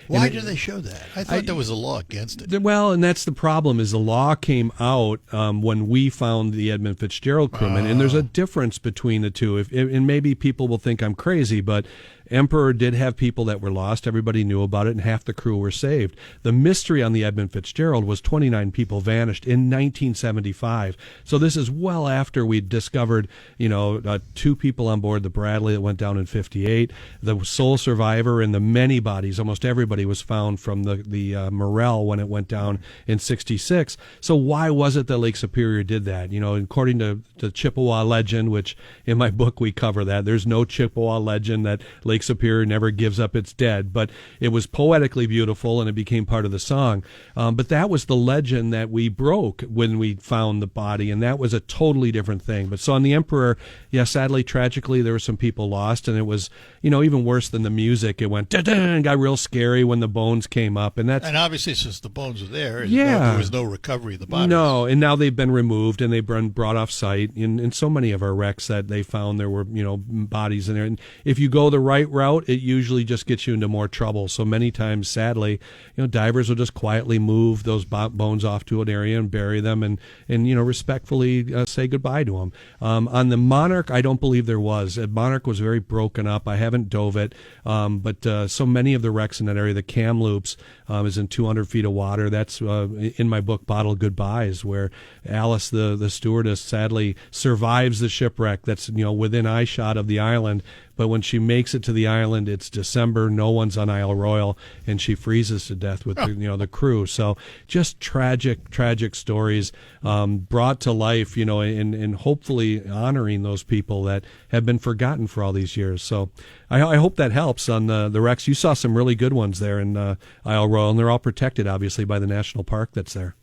S1: Why did they show that? I thought there was a law against it.
S2: Well, and that's the problem, is the law came out when we found the Edmund Fitzgerald crewman, and there's a difference between the two. And maybe people will think I'm crazy, but Emperor did have people that were lost. Everybody knew about it, and half the crew were saved. The mystery on the Edmund Fitzgerald was 29 people vanished in 1975. So this is well after we discovered, 2 people on board the Bradley that went down in 58. The sole survivor and the many bodies, almost everybody was found from the Morel when it went down in 66. So why was it that Lake Superior did that? According to the Chippewa legend, which in my book we cover that, there's no Chippewa legend that Lake Superior never gives up its dead, but it was poetically beautiful and it became part of the song. But that was the legend that we broke when we found the body, and that was a totally different thing. But so on the Emperor, sadly, tragically, there were some people lost, and it was, even worse than the music. It went da-da, and got real scary when the bones came up, and
S1: obviously since the bones were there,
S2: there
S1: was no recovery of the bodies.
S2: No, and now they've been removed and they've been brought off site. In so many of our wrecks that they found, there were bodies in there, and if you go the right right route, it usually just gets you into more trouble. So many times, sadly, divers will just quietly move those bones off to an area and bury them, and respectfully say goodbye to them. On the Monarch, I don't believe there was. Monarch was very broken up. I haven't dove it, but so many of the wrecks in that area, the Kamloops is in 200 feet of water. That's in my book, Bottled Goodbyes, where Alice, the stewardess, sadly survives the shipwreck that's within eyeshot of the island. But when she makes it to the island, it's December, no one's on Isle Royale, and she freezes to death with the crew. So just tragic stories brought to life, and hopefully honoring those people that have been forgotten for all these years. So I hope that helps on the wrecks. You saw some really good ones there in Isle Royale, and they're all protected, obviously, by the national park that's there.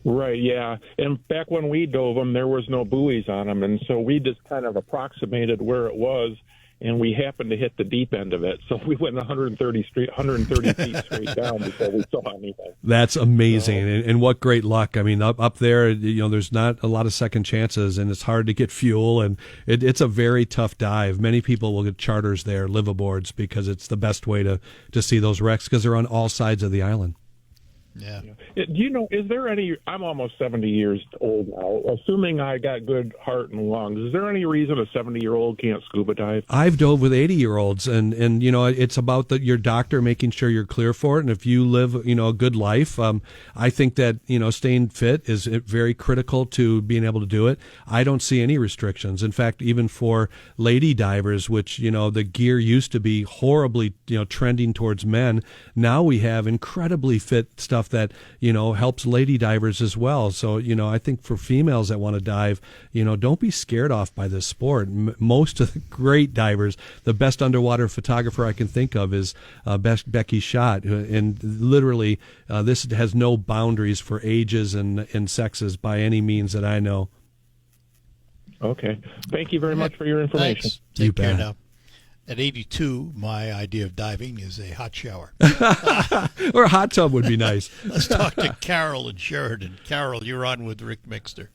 S9: Right, yeah. And back when we dove them, there was no buoys on them, and so we just kind of approximated where it was, and we happened to hit the deep end of it. So we went 130 feet straight down before we saw anything.
S2: That's amazing, and what great luck. I mean, up there, there's not a lot of second chances, and it's hard to get fuel, and it's a very tough dive. Many people will get charters there, liveaboards, because it's the best way to see those wrecks, because they're on all sides of the island.
S1: Yeah.
S9: Do you know, is there any, I'm almost 70 years old now, assuming I got good heart and lungs, is there any reason a 70-year-old can't scuba dive?
S2: I've dove with 80-year-olds, and it's about your doctor making sure you're clear for it, and if you live, a good life, I think that, staying fit is very critical to being able to do it. I don't see any restrictions. In fact, even for lady divers, which, the gear used to be horribly, trending towards men, now we have incredibly fit stuff that helps lady divers as well. So I think for females that want to dive, don't be scared off by this sport. Most of the great divers, the best underwater photographer I can think of is Becky Schott, and literally this has no boundaries for ages and sexes by any means that I know.
S9: Okay, thank you very much for your information.
S1: Thanks. Take care now. At 82, my idea of diving is a hot shower.
S2: Or a hot tub would be nice.
S1: Let's talk to Carol in Sheridan. Carol, you're on with Ric Mixter.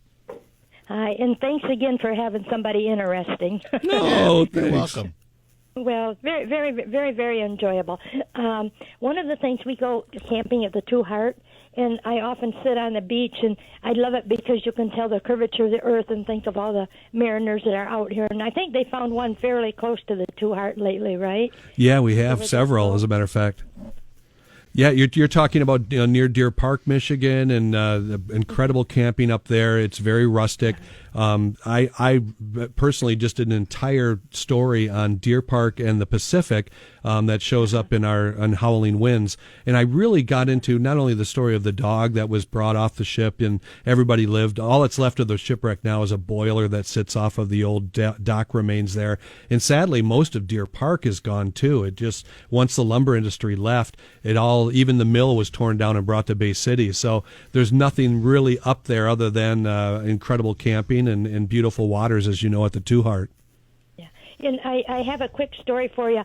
S10: Hi, and thanks again for having somebody interesting.
S2: No,
S1: you're welcome.
S10: Well, very, very, very, very enjoyable. One of the things, we go camping at the Two Heart, and I often sit on the beach, and I love it because you can tell the curvature of the earth and think of all the mariners that are out here. And I think they found one fairly close to the Two Heart lately, right?
S2: Yeah, we have several, as a matter of fact. Yeah, you're talking about near Deer Park, Michigan, and the incredible camping up there. It's very rustic. I personally just did an entire story on Deer Park and the Pacific that shows up on Howling Winds, and I really got into not only the story of the dog that was brought off the ship and everybody lived. All that's left of the shipwreck now is a boiler that sits off of the old dock remains there, and sadly most of Deer Park is gone too. It just, once the lumber industry left, even the mill was torn down and brought to Bay City. So there's nothing really up there other than incredible camping and beautiful waters, as you know, at the Two Heart.
S10: Yeah, and I have a quick story for you.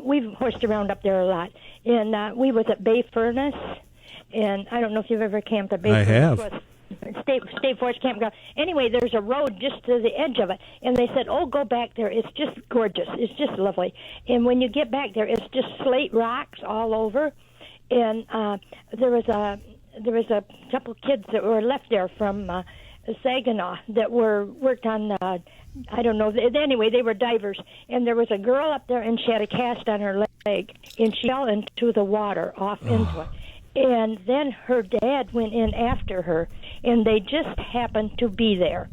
S10: We've horsed around up there a lot, and we was at Bay Furnace, and I don't know if you've ever camped at Bay Furnace.
S2: I have.
S10: State Forest Campground. Anyway, there's a road just to the edge of it, and they said, "Oh, go back there. It's just gorgeous. It's just lovely." And when you get back there, it's just slate rocks all over. And there was a couple kids that were left there from Saginaw that worked on I don't know. Anyway, they were divers, and there was a girl up there, and she had a cast on her leg, and she fell into the water off into it. And then her dad went in after her, and they just happened to be there.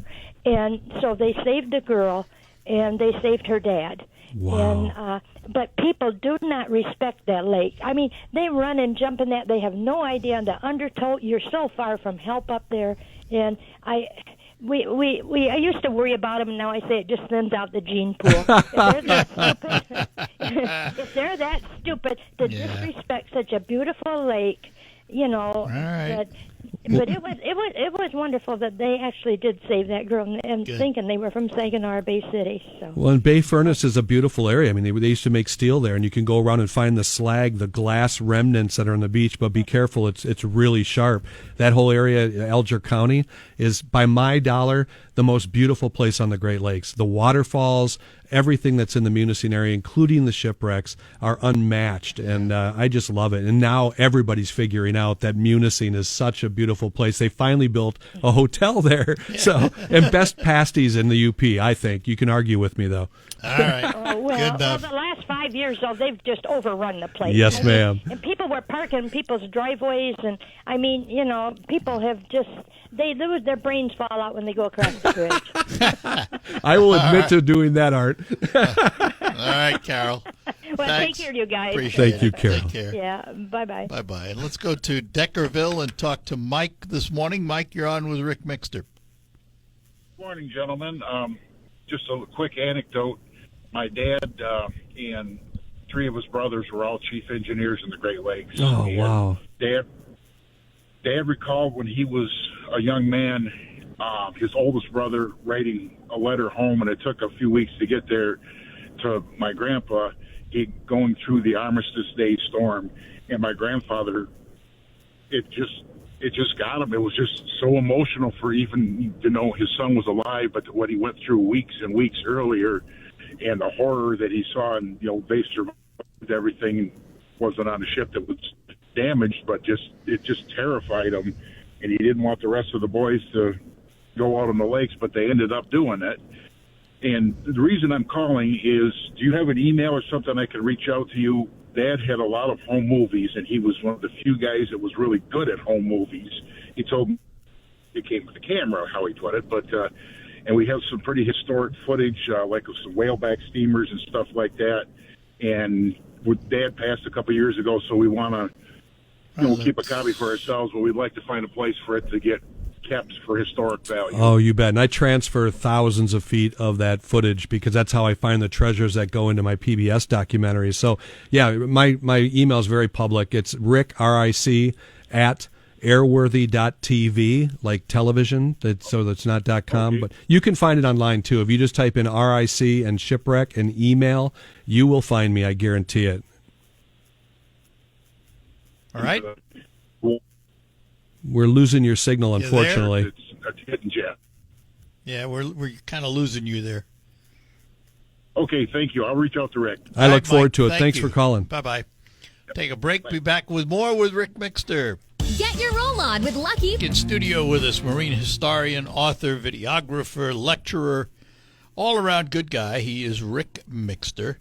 S10: And so they saved the girl, and they saved her dad.
S2: Wow.
S10: And but people do not respect that lake. I mean, they run and jump in that. They have no idea on the undertow. You're so far from help up there. And I used to worry about them, and now I say it just thins out the gene pool. If they're that stupid to disrespect such a beautiful lake,
S1: All right.
S10: But it was wonderful that they actually did save that girl, and thinking they were from Saginaw, Bay City. So.
S2: Well, and Bay Furnace is a beautiful area. I mean, they used to make steel there, and you can go around and find the slag, the glass remnants that are on the beach. But be careful; it's really sharp. That whole area, Alger County, is by my dollar the most beautiful place on the Great Lakes. The waterfalls, everything that's in the Munising area, including the shipwrecks, are unmatched, and I just love it. And now everybody's figuring out that Munising is such a beautiful place. They finally built a hotel there, so and best pasties in the UP, I think. You can argue with me, though.
S1: All right.
S10: Well,
S1: Good enough.
S10: the last 5 years, though, they've just overrun the place.
S2: Yes, ma'am.
S10: And people were parking in people's driveways, and I mean, people have just they lose their brains fall out when they go across the bridge.
S2: I will admit to doing that, Art.
S1: All right, Carol.
S10: Well,
S1: Thanks.
S10: take care, you guys.
S1: Appreciate
S2: Thank you,
S1: it.
S2: Carol.
S1: Take care.
S10: Yeah, bye-bye.
S1: Bye-bye. And let's go to Deckerville and talk to Mike this morning. Mike, you're on with Ric Mixter.
S11: Good morning, gentlemen. Just a quick anecdote. My dad and three of his brothers were all chief engineers in the Great Lakes.
S2: Oh,
S11: And
S2: wow.
S11: Dad recalled when he was a young man, his oldest brother writing a letter home, and it took a few weeks to get there to my grandpa, going through the Armistice Day storm. And my grandfather, it just got him. It was just so emotional for even to know his son was alive, but what he went through weeks and weeks earlier, and the horror that he saw, and they survived everything. Wasn't on a ship that was damaged, but it just terrified him, and he didn't want the rest of the boys to go out on the lakes, but they ended up doing it. And the reason I'm calling is, do you have an email or something I can reach out to you? Dad had a lot of home movies, and he was one of the few guys that was really good at home movies. He told me it came with the camera, how he put it, but and we have some pretty historic footage, like some whaleback steamers and stuff like that. And Dad passed a couple years ago, so we want to keep a copy for ourselves, but we'd like to find a place for it to get kept for historic value.
S2: Oh, you bet. And I transfer thousands of feet of that footage because that's how I find the treasures that go into my PBS documentaries. So, yeah, my email is very public. It's Ric, R-I-C, at airworthy.tv, like television. So that's not .com, but you can find it online, too. If you just type in RIC and shipwreck and email, you will find me. I guarantee it.
S1: All right.
S2: We're losing your signal, unfortunately.
S11: It's hitting jet.
S1: Yeah, we're kind of losing you there.
S11: Okay, thank you. I'll reach out to Ric.
S2: I look forward to it.
S1: Thank
S2: Thanks
S1: you.
S2: for calling.
S1: Bye-bye. Take a break. Be back with more with Ric Mixter.
S12: Get your roll on with Lucky.
S1: In studio with us, marine historian, author, videographer, lecturer, all-around good guy. He is Ric Mixter.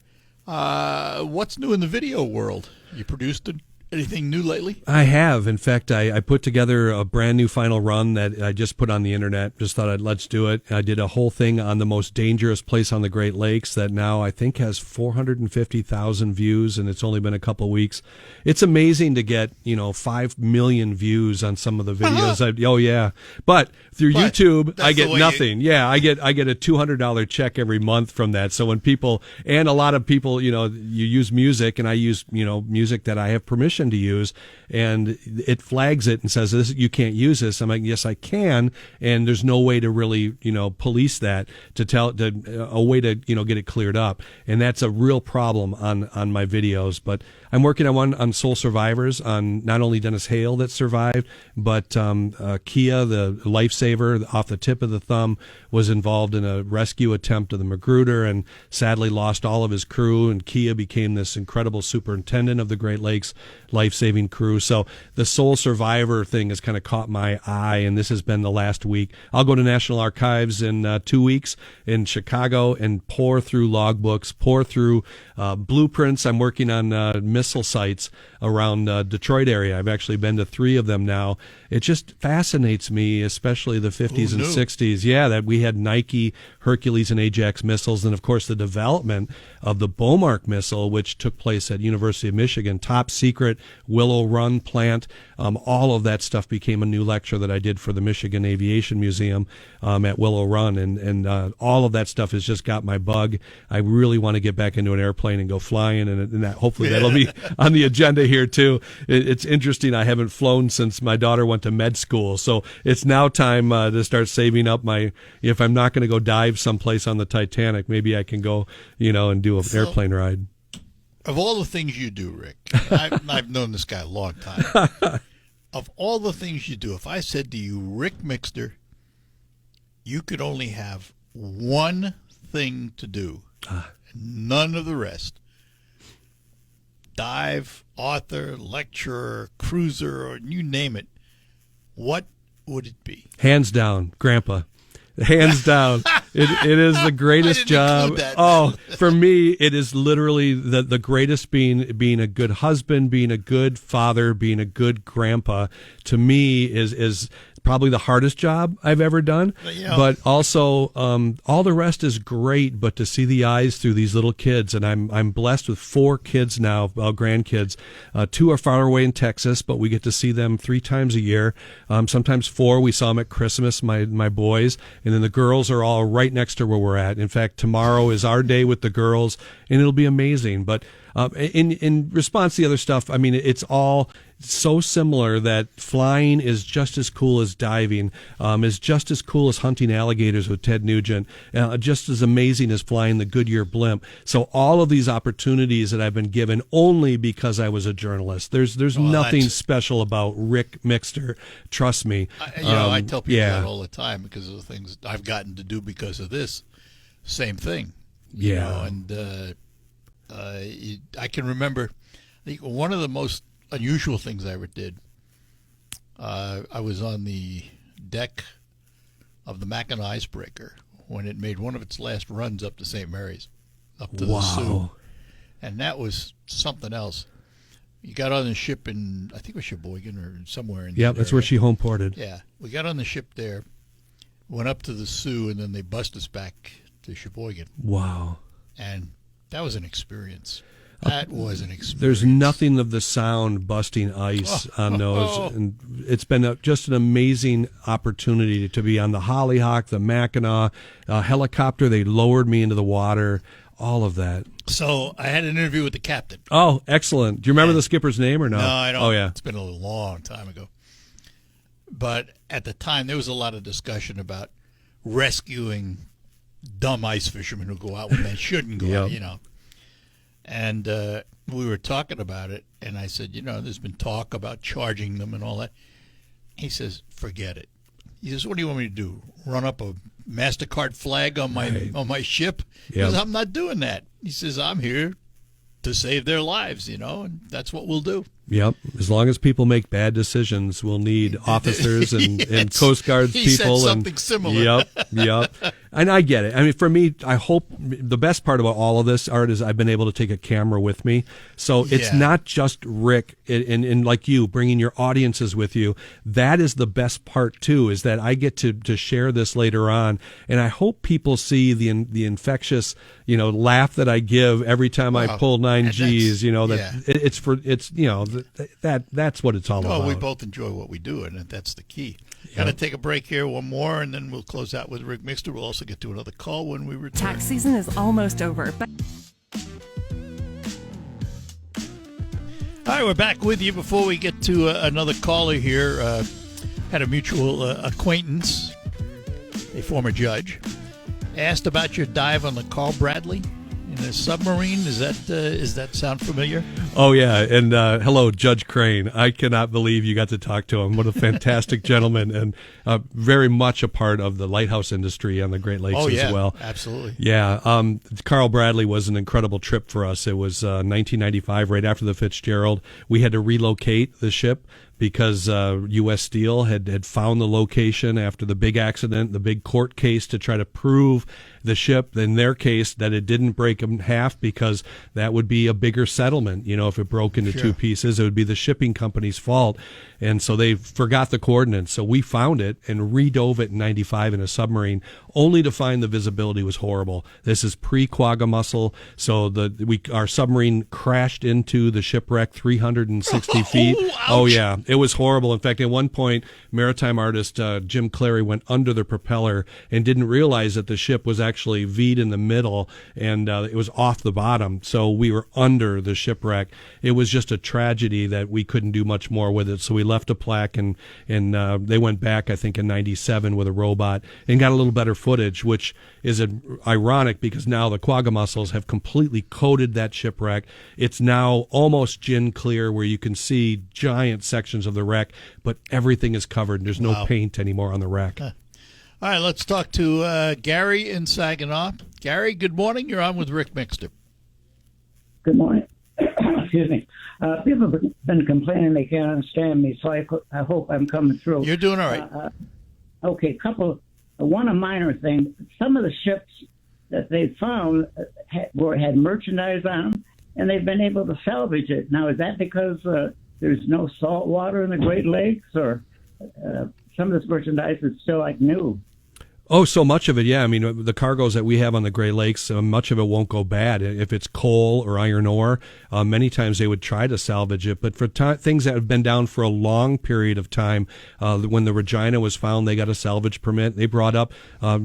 S1: What's new in the video world? You produced anything new lately?
S2: I have. In fact, I put together a brand new final run that I just put on the internet. Just thought let's do it. I did a whole thing on the most dangerous place on the Great Lakes that now I think has 450,000 views, and it's only been a couple weeks. It's amazing to get 5 million views on some of the videos. Oh yeah, but through YouTube I get nothing. Yeah, I get a $200 check every month from that. So when people, and a lot of people, you use music, and I use music that I have permission to use, and it flags it and says this, you can't use this. I'm like, yes, I can, and there's no way to really police that, a way to get it cleared up, and that's a real problem on my videos. But I'm working on one on soul survivors, on not only Dennis Hale that survived, but Kia, the lifesaver off the tip of the thumb, was involved in a rescue attempt of the Magruder and sadly lost all of his crew, and Kia became this incredible superintendent of the Great Lakes life-saving crew. So the soul survivor thing has kind of caught my eye, and this has been the last week. I'll go to National Archives in 2 weeks in Chicago and pour through logbooks, pour through blueprints. I'm working on missile sites around Detroit area. I've actually been to 3 of them now. It just fascinates me, especially the 50s and 60s. Yeah, that we had Nike, Hercules, and Ajax missiles, and of course the development of the Beaumark missile, which took place at University of Michigan, top secret Willow Run plant. All of that stuff became a new lecture that I did for the Michigan Aviation Museum at Willow Run, and all of that stuff has just got my bug. I really want to get back into an airplane and go flying, and that, hopefully that'll be on the agenda here too. It's interesting. I haven't flown since my daughter went to med school, so it's now time to start saving up if I'm not going to go dive someplace on the Titanic, maybe I can go, and do an airplane ride.
S1: Of all the things you do, Ric, I've known this guy a long time. Of all the things you do, if I said to you, Ric Mixter, you could only have one thing to do, none of the rest. Dive, author, lecturer, cruiser, or you name it, what would it be?
S2: Hands down, Grandpa. Hands down. It is the greatest job. For me, it is literally the greatest being a good husband, being a good father, being a good grandpa. To me is probably the hardest job I've ever done. But also, all the rest is great. But to see the eyes through these little kids, and I'm blessed with 4 kids now, grandkids. 2 are far away in Texas, but we get to see them 3 times a year. Sometimes 4. We saw them at Christmas, my boys, and then the girls are all right next to where we're at. In fact, tomorrow is our day with the girls, and it'll be amazing. But in response to the other stuff, I mean, it's all so similar that flying is just as cool as diving, is just as cool as hunting alligators with Ted Nugent, just as amazing as flying the Goodyear blimp. So all of these opportunities that I've been given only because I was a journalist. There's nothing special about Ric Mixter. Trust me.
S1: I tell people that all the time because of the things I've gotten to do because of this. Same thing. You know, and I can remember, I think one of the most unusual things I ever did, I was on the deck of the Mackinac icebreaker when it made one of its last runs up to St. Mary's, up to the Sioux. And that was something else. You got on the ship in, I think it was Sheboygan or somewhere in
S2: that's where she home ported.
S1: Yeah. We got on the ship there, went up to the Sioux, and then they bussed us back to Sheboygan.
S2: Wow.
S1: And that was an experience. That was an experience.
S2: There's nothing of the sound busting ice on those. And it's been just an amazing opportunity to be on the Hollyhock, the Mackinac, helicopter. They lowered me into the water, all of that.
S1: So I had an interview with the captain.
S2: Oh, excellent. Do you remember the skipper's name or no?
S1: No, I don't.
S2: Oh, yeah.
S1: It's been a long time ago. But at the time, there was a lot of discussion about rescuing dumb ice fishermen who go out when they shouldn't go out, you know. And we were talking about it, and I said, there's been talk about charging them and all that. He says, forget it. He says, what do you want me to do? Run up a MasterCard flag on my ship? He says, I'm not doing that. He says, I'm here to save their lives, and that's what we'll do.
S2: Yep. As long as people make bad decisions, we'll need officers and Coast Guard people.
S1: Said something similar.
S2: Yep. And I get it. I mean, for me, I hope the best part about all of this, Art, is I've been able to take a camera with me. So it's not just Rick and like you, bringing your audiences with you. That is the best part, too, is that I get to share this later on. And I hope people see the infectious, laugh that I give every time I pull 9 Gs, that's what it's all about.
S1: Well, we both enjoy what we do, and that's the key. Got to take a break here, one more, and then we'll close out with Ric Mixter. We'll also get to another call when we return.
S8: Tax season is almost over. But
S1: all right, we're back with you. Before we get to another caller here, had a mutual acquaintance, a former judge, asked about your dive on the Carl Bradley in a submarine. Does that sound familiar?
S2: Oh, yeah. And hello, Judge Crane. I cannot believe you got to talk to him. What a fantastic gentleman, and very much a part of the lighthouse industry on the Great Lakes as well.
S1: Absolutely.
S2: Yeah. Carl Bradley was an incredible trip for us. It was 1995, right after the Fitzgerald. We had to relocate the ship because U.S. Steel had found the location after the big accident, the big court case to try to prove the ship, in their case, that it didn't break in half because that would be a bigger settlement. If it broke into 2 pieces, it would be the shipping company's fault. And so they forgot the coordinates. So we found it and redove it in 95 in a submarine, only to find the visibility was horrible. This is pre-quagga mussel. So our submarine crashed into the shipwreck 360 feet. Oh, yeah. It was horrible. In fact, at one point, maritime artist Jim Clary went under the propeller and didn't realize that the ship was actually V'd in the middle, and it was off the bottom. So we were under the shipwreck. It was just a tragedy that we couldn't do much more with it. So we left a plaque, and they went back, I think, in 97 with a robot and got a little better footage, which is ironic because now the quagga mussels have completely coated that shipwreck. It's now almost gin clear where you can see giant sections of the wreck, but everything is covered. There's no paint anymore on the wreck.
S1: All right, let's talk to Gary in Saginaw. Gary, good morning. You're on with Ric Mixter.
S13: Good morning. Excuse me. People have been complaining they can't understand me, so I hope I'm coming through.
S1: You're doing all right.
S13: Okay, one a minor thing. Some of the ships that they found had merchandise on them, and they've been able to salvage it. Now, is that because there's no salt water in the Great Lakes, or some of this merchandise is still like new?
S2: Oh, so much of it, yeah. I mean, the cargoes that we have on the Great Lakes, much of it won't go bad. If it's coal or iron ore, many times they would try to salvage it. But for things that have been down for a long period of time, when the Regina was found, they got a salvage permit. They brought up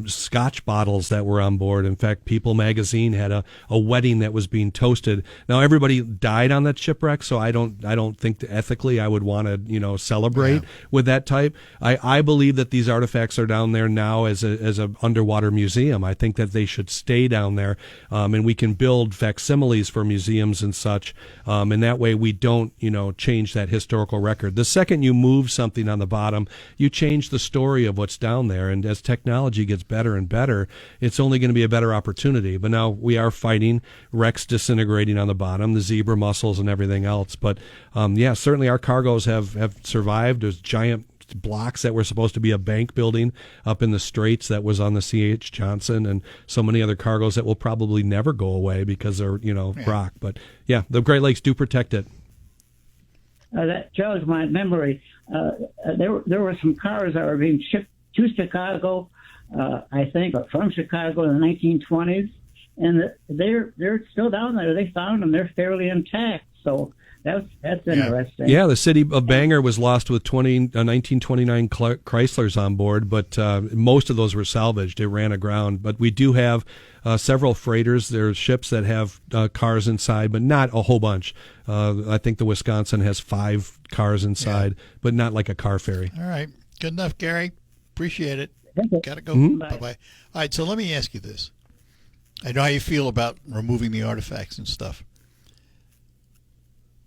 S2: Scotch bottles that were on board. In fact, People magazine had a wedding that was being toasted. Now, everybody died on that shipwreck, so I don't think that ethically I would want to celebrate with that type. I believe that these artifacts are down there now as a underwater museum. I think that they should stay down there, and we can build facsimiles for museums and such, and that way we don't, change that historical record. The second you move something on the bottom, you change the story of what's down there, and as technology gets better and better, it's only going to be a better opportunity. But now we are fighting wrecks disintegrating on the bottom, the zebra mussels and everything else. But certainly our cargoes have survived. There's giant blocks that were supposed to be a bank building up in the Straits that was on the C.H. Johnson, and so many other cargoes that will probably never go away because they're, rock. But the Great Lakes do protect it.
S13: That jogs my memory. There were some cars that were being shipped to Chicago, I think, or from Chicago in the 1920s, and they're still down there. They found them. They're fairly intact. So that's interesting.
S2: Yeah, the city of Bangor was lost with 1929 Chryslers on board, but most of those were salvaged. It ran aground. But we do have several freighters. There's ships that have cars inside, but not a whole bunch. I think the Wisconsin has 5 cars inside, but not like a car ferry.
S1: All right. Good enough, Gary. Appreciate it. Got to go.
S2: Mm-hmm.
S1: Bye-bye. All right, so let me ask you this. I know how you feel about removing the artifacts and stuff.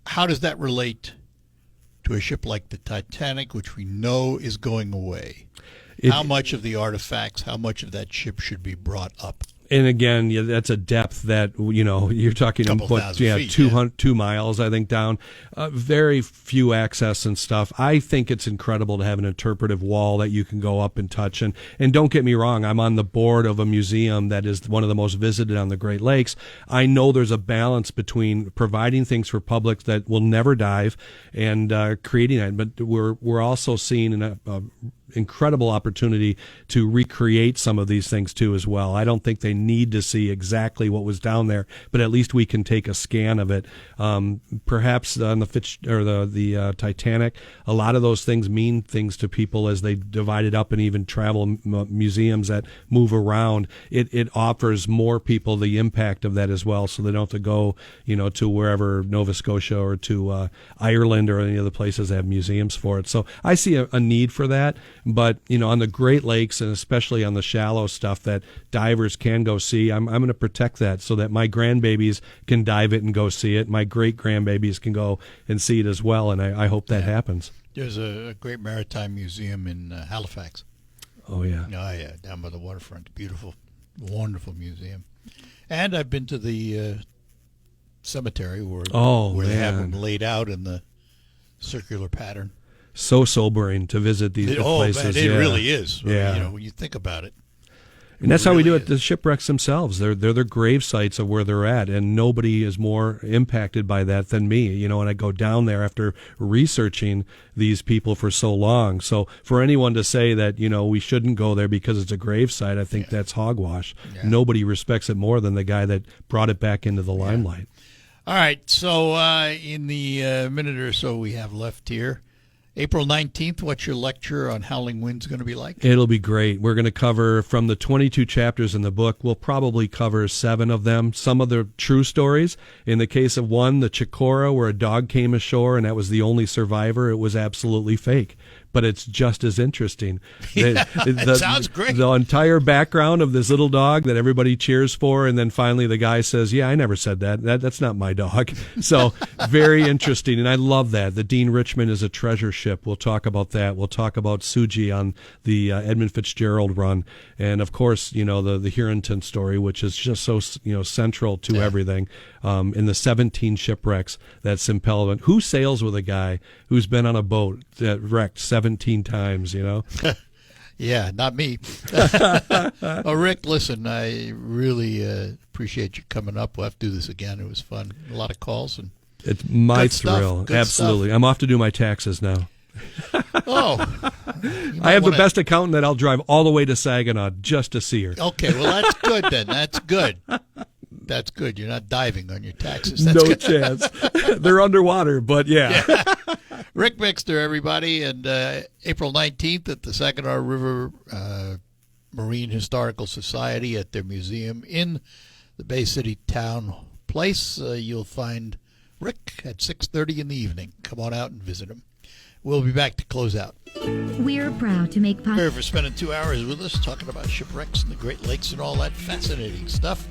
S1: How does that relate to a ship like the Titanic, which we know is going away? How much of the artifacts, how much of that ship should be brought up?
S2: And again, that's a depth that, you're talking about, 2 miles, I think, down. Very few access and stuff. I think it's incredible to have an interpretive wall that you can go up and touch. And don't get me wrong, I'm on the board of a museum that is one of the most visited on the Great Lakes. I know there's a balance between providing things for public that will never dive and creating it. But we're also seeing an incredible opportunity to recreate some of these things too as well. I don't think they need to see exactly what was down there, but at least we can take a scan of it. Perhaps on the Titanic, a lot of those things mean things to people as they divide it up and even travel museums that move around. It offers more people the impact of that as well, so they don't have to go, to wherever, Nova Scotia or to Ireland or any other places that have museums for it. So I see a need for that. But, on the Great Lakes and especially on the shallow stuff that divers can go see, I'm going to protect that so that my grandbabies can dive it and go see it. My great-grandbabies can go and see it as well, and I hope that happens.
S1: There's a great maritime museum in Halifax.
S2: Oh, yeah.
S1: Oh, yeah, down by the waterfront. Beautiful, wonderful museum. And I've been to the cemetery where they have them laid out in the circular pattern.
S2: So sobering to visit these places.
S1: Man, it really is. Yeah. When you think about it.
S2: And that's how we do it. The shipwrecks themselves, they're their grave sites of where they're at, and nobody is more impacted by that than me. And I go down there after researching these people for so long. So for anyone to say that, we shouldn't go there because it's a grave site, I think that's hogwash. Yeah. Nobody respects it more than the guy that brought it back into the limelight.
S1: All right. So in the minute or so we have left here, April 19th, what's your lecture on Howling Winds going to be like?
S2: It'll be great. We're going to cover, from the 22 chapters in the book, we'll probably cover 7 of them, some of the true stories. In the case of one, the Chicora, where a dog came ashore and that was the only survivor, it was absolutely fake. but it's just as interesting.
S1: It sounds great.
S2: The entire background of this little dog that everybody cheers for, and then finally the guy says, "Yeah, I never said that. That's not my dog." So very interesting, and I love that. The Dean Richmond is a treasure ship. We'll talk about that. We'll talk about Suji on the Edmund Fitzgerald run, and of course, the Huronton story, which is just so central to everything. In the 17 shipwrecks that Simpel went. Who sails with a guy who's been on a boat that wrecked 17 times?
S1: Yeah, not me. Oh, Rick, listen, I really appreciate you coming up. We'll have to do this again. It was fun. A lot of calls. And
S2: it's my
S1: good
S2: thrill.
S1: Good
S2: Absolutely.
S1: Stuff.
S2: I'm off to do my taxes now.
S1: Oh.
S2: I have the best accountant that I'll drive all the way to Saginaw just to see her.
S1: Okay, well, that's good then. That's good. That's good. You're not diving on your taxes. That's
S2: no
S1: good.
S2: chance. They're underwater, but yeah.
S1: Ric Mixter, everybody, and April 19th at the Saginaw River Marine Historical Society at their museum in the Bay City Town Place. You'll find Rick at 6:30 in the evening. Come on out and visit him. We'll be back to close out.
S12: We're proud to make
S1: For spending 2 hours with us talking about shipwrecks and the Great Lakes and all that fascinating stuff.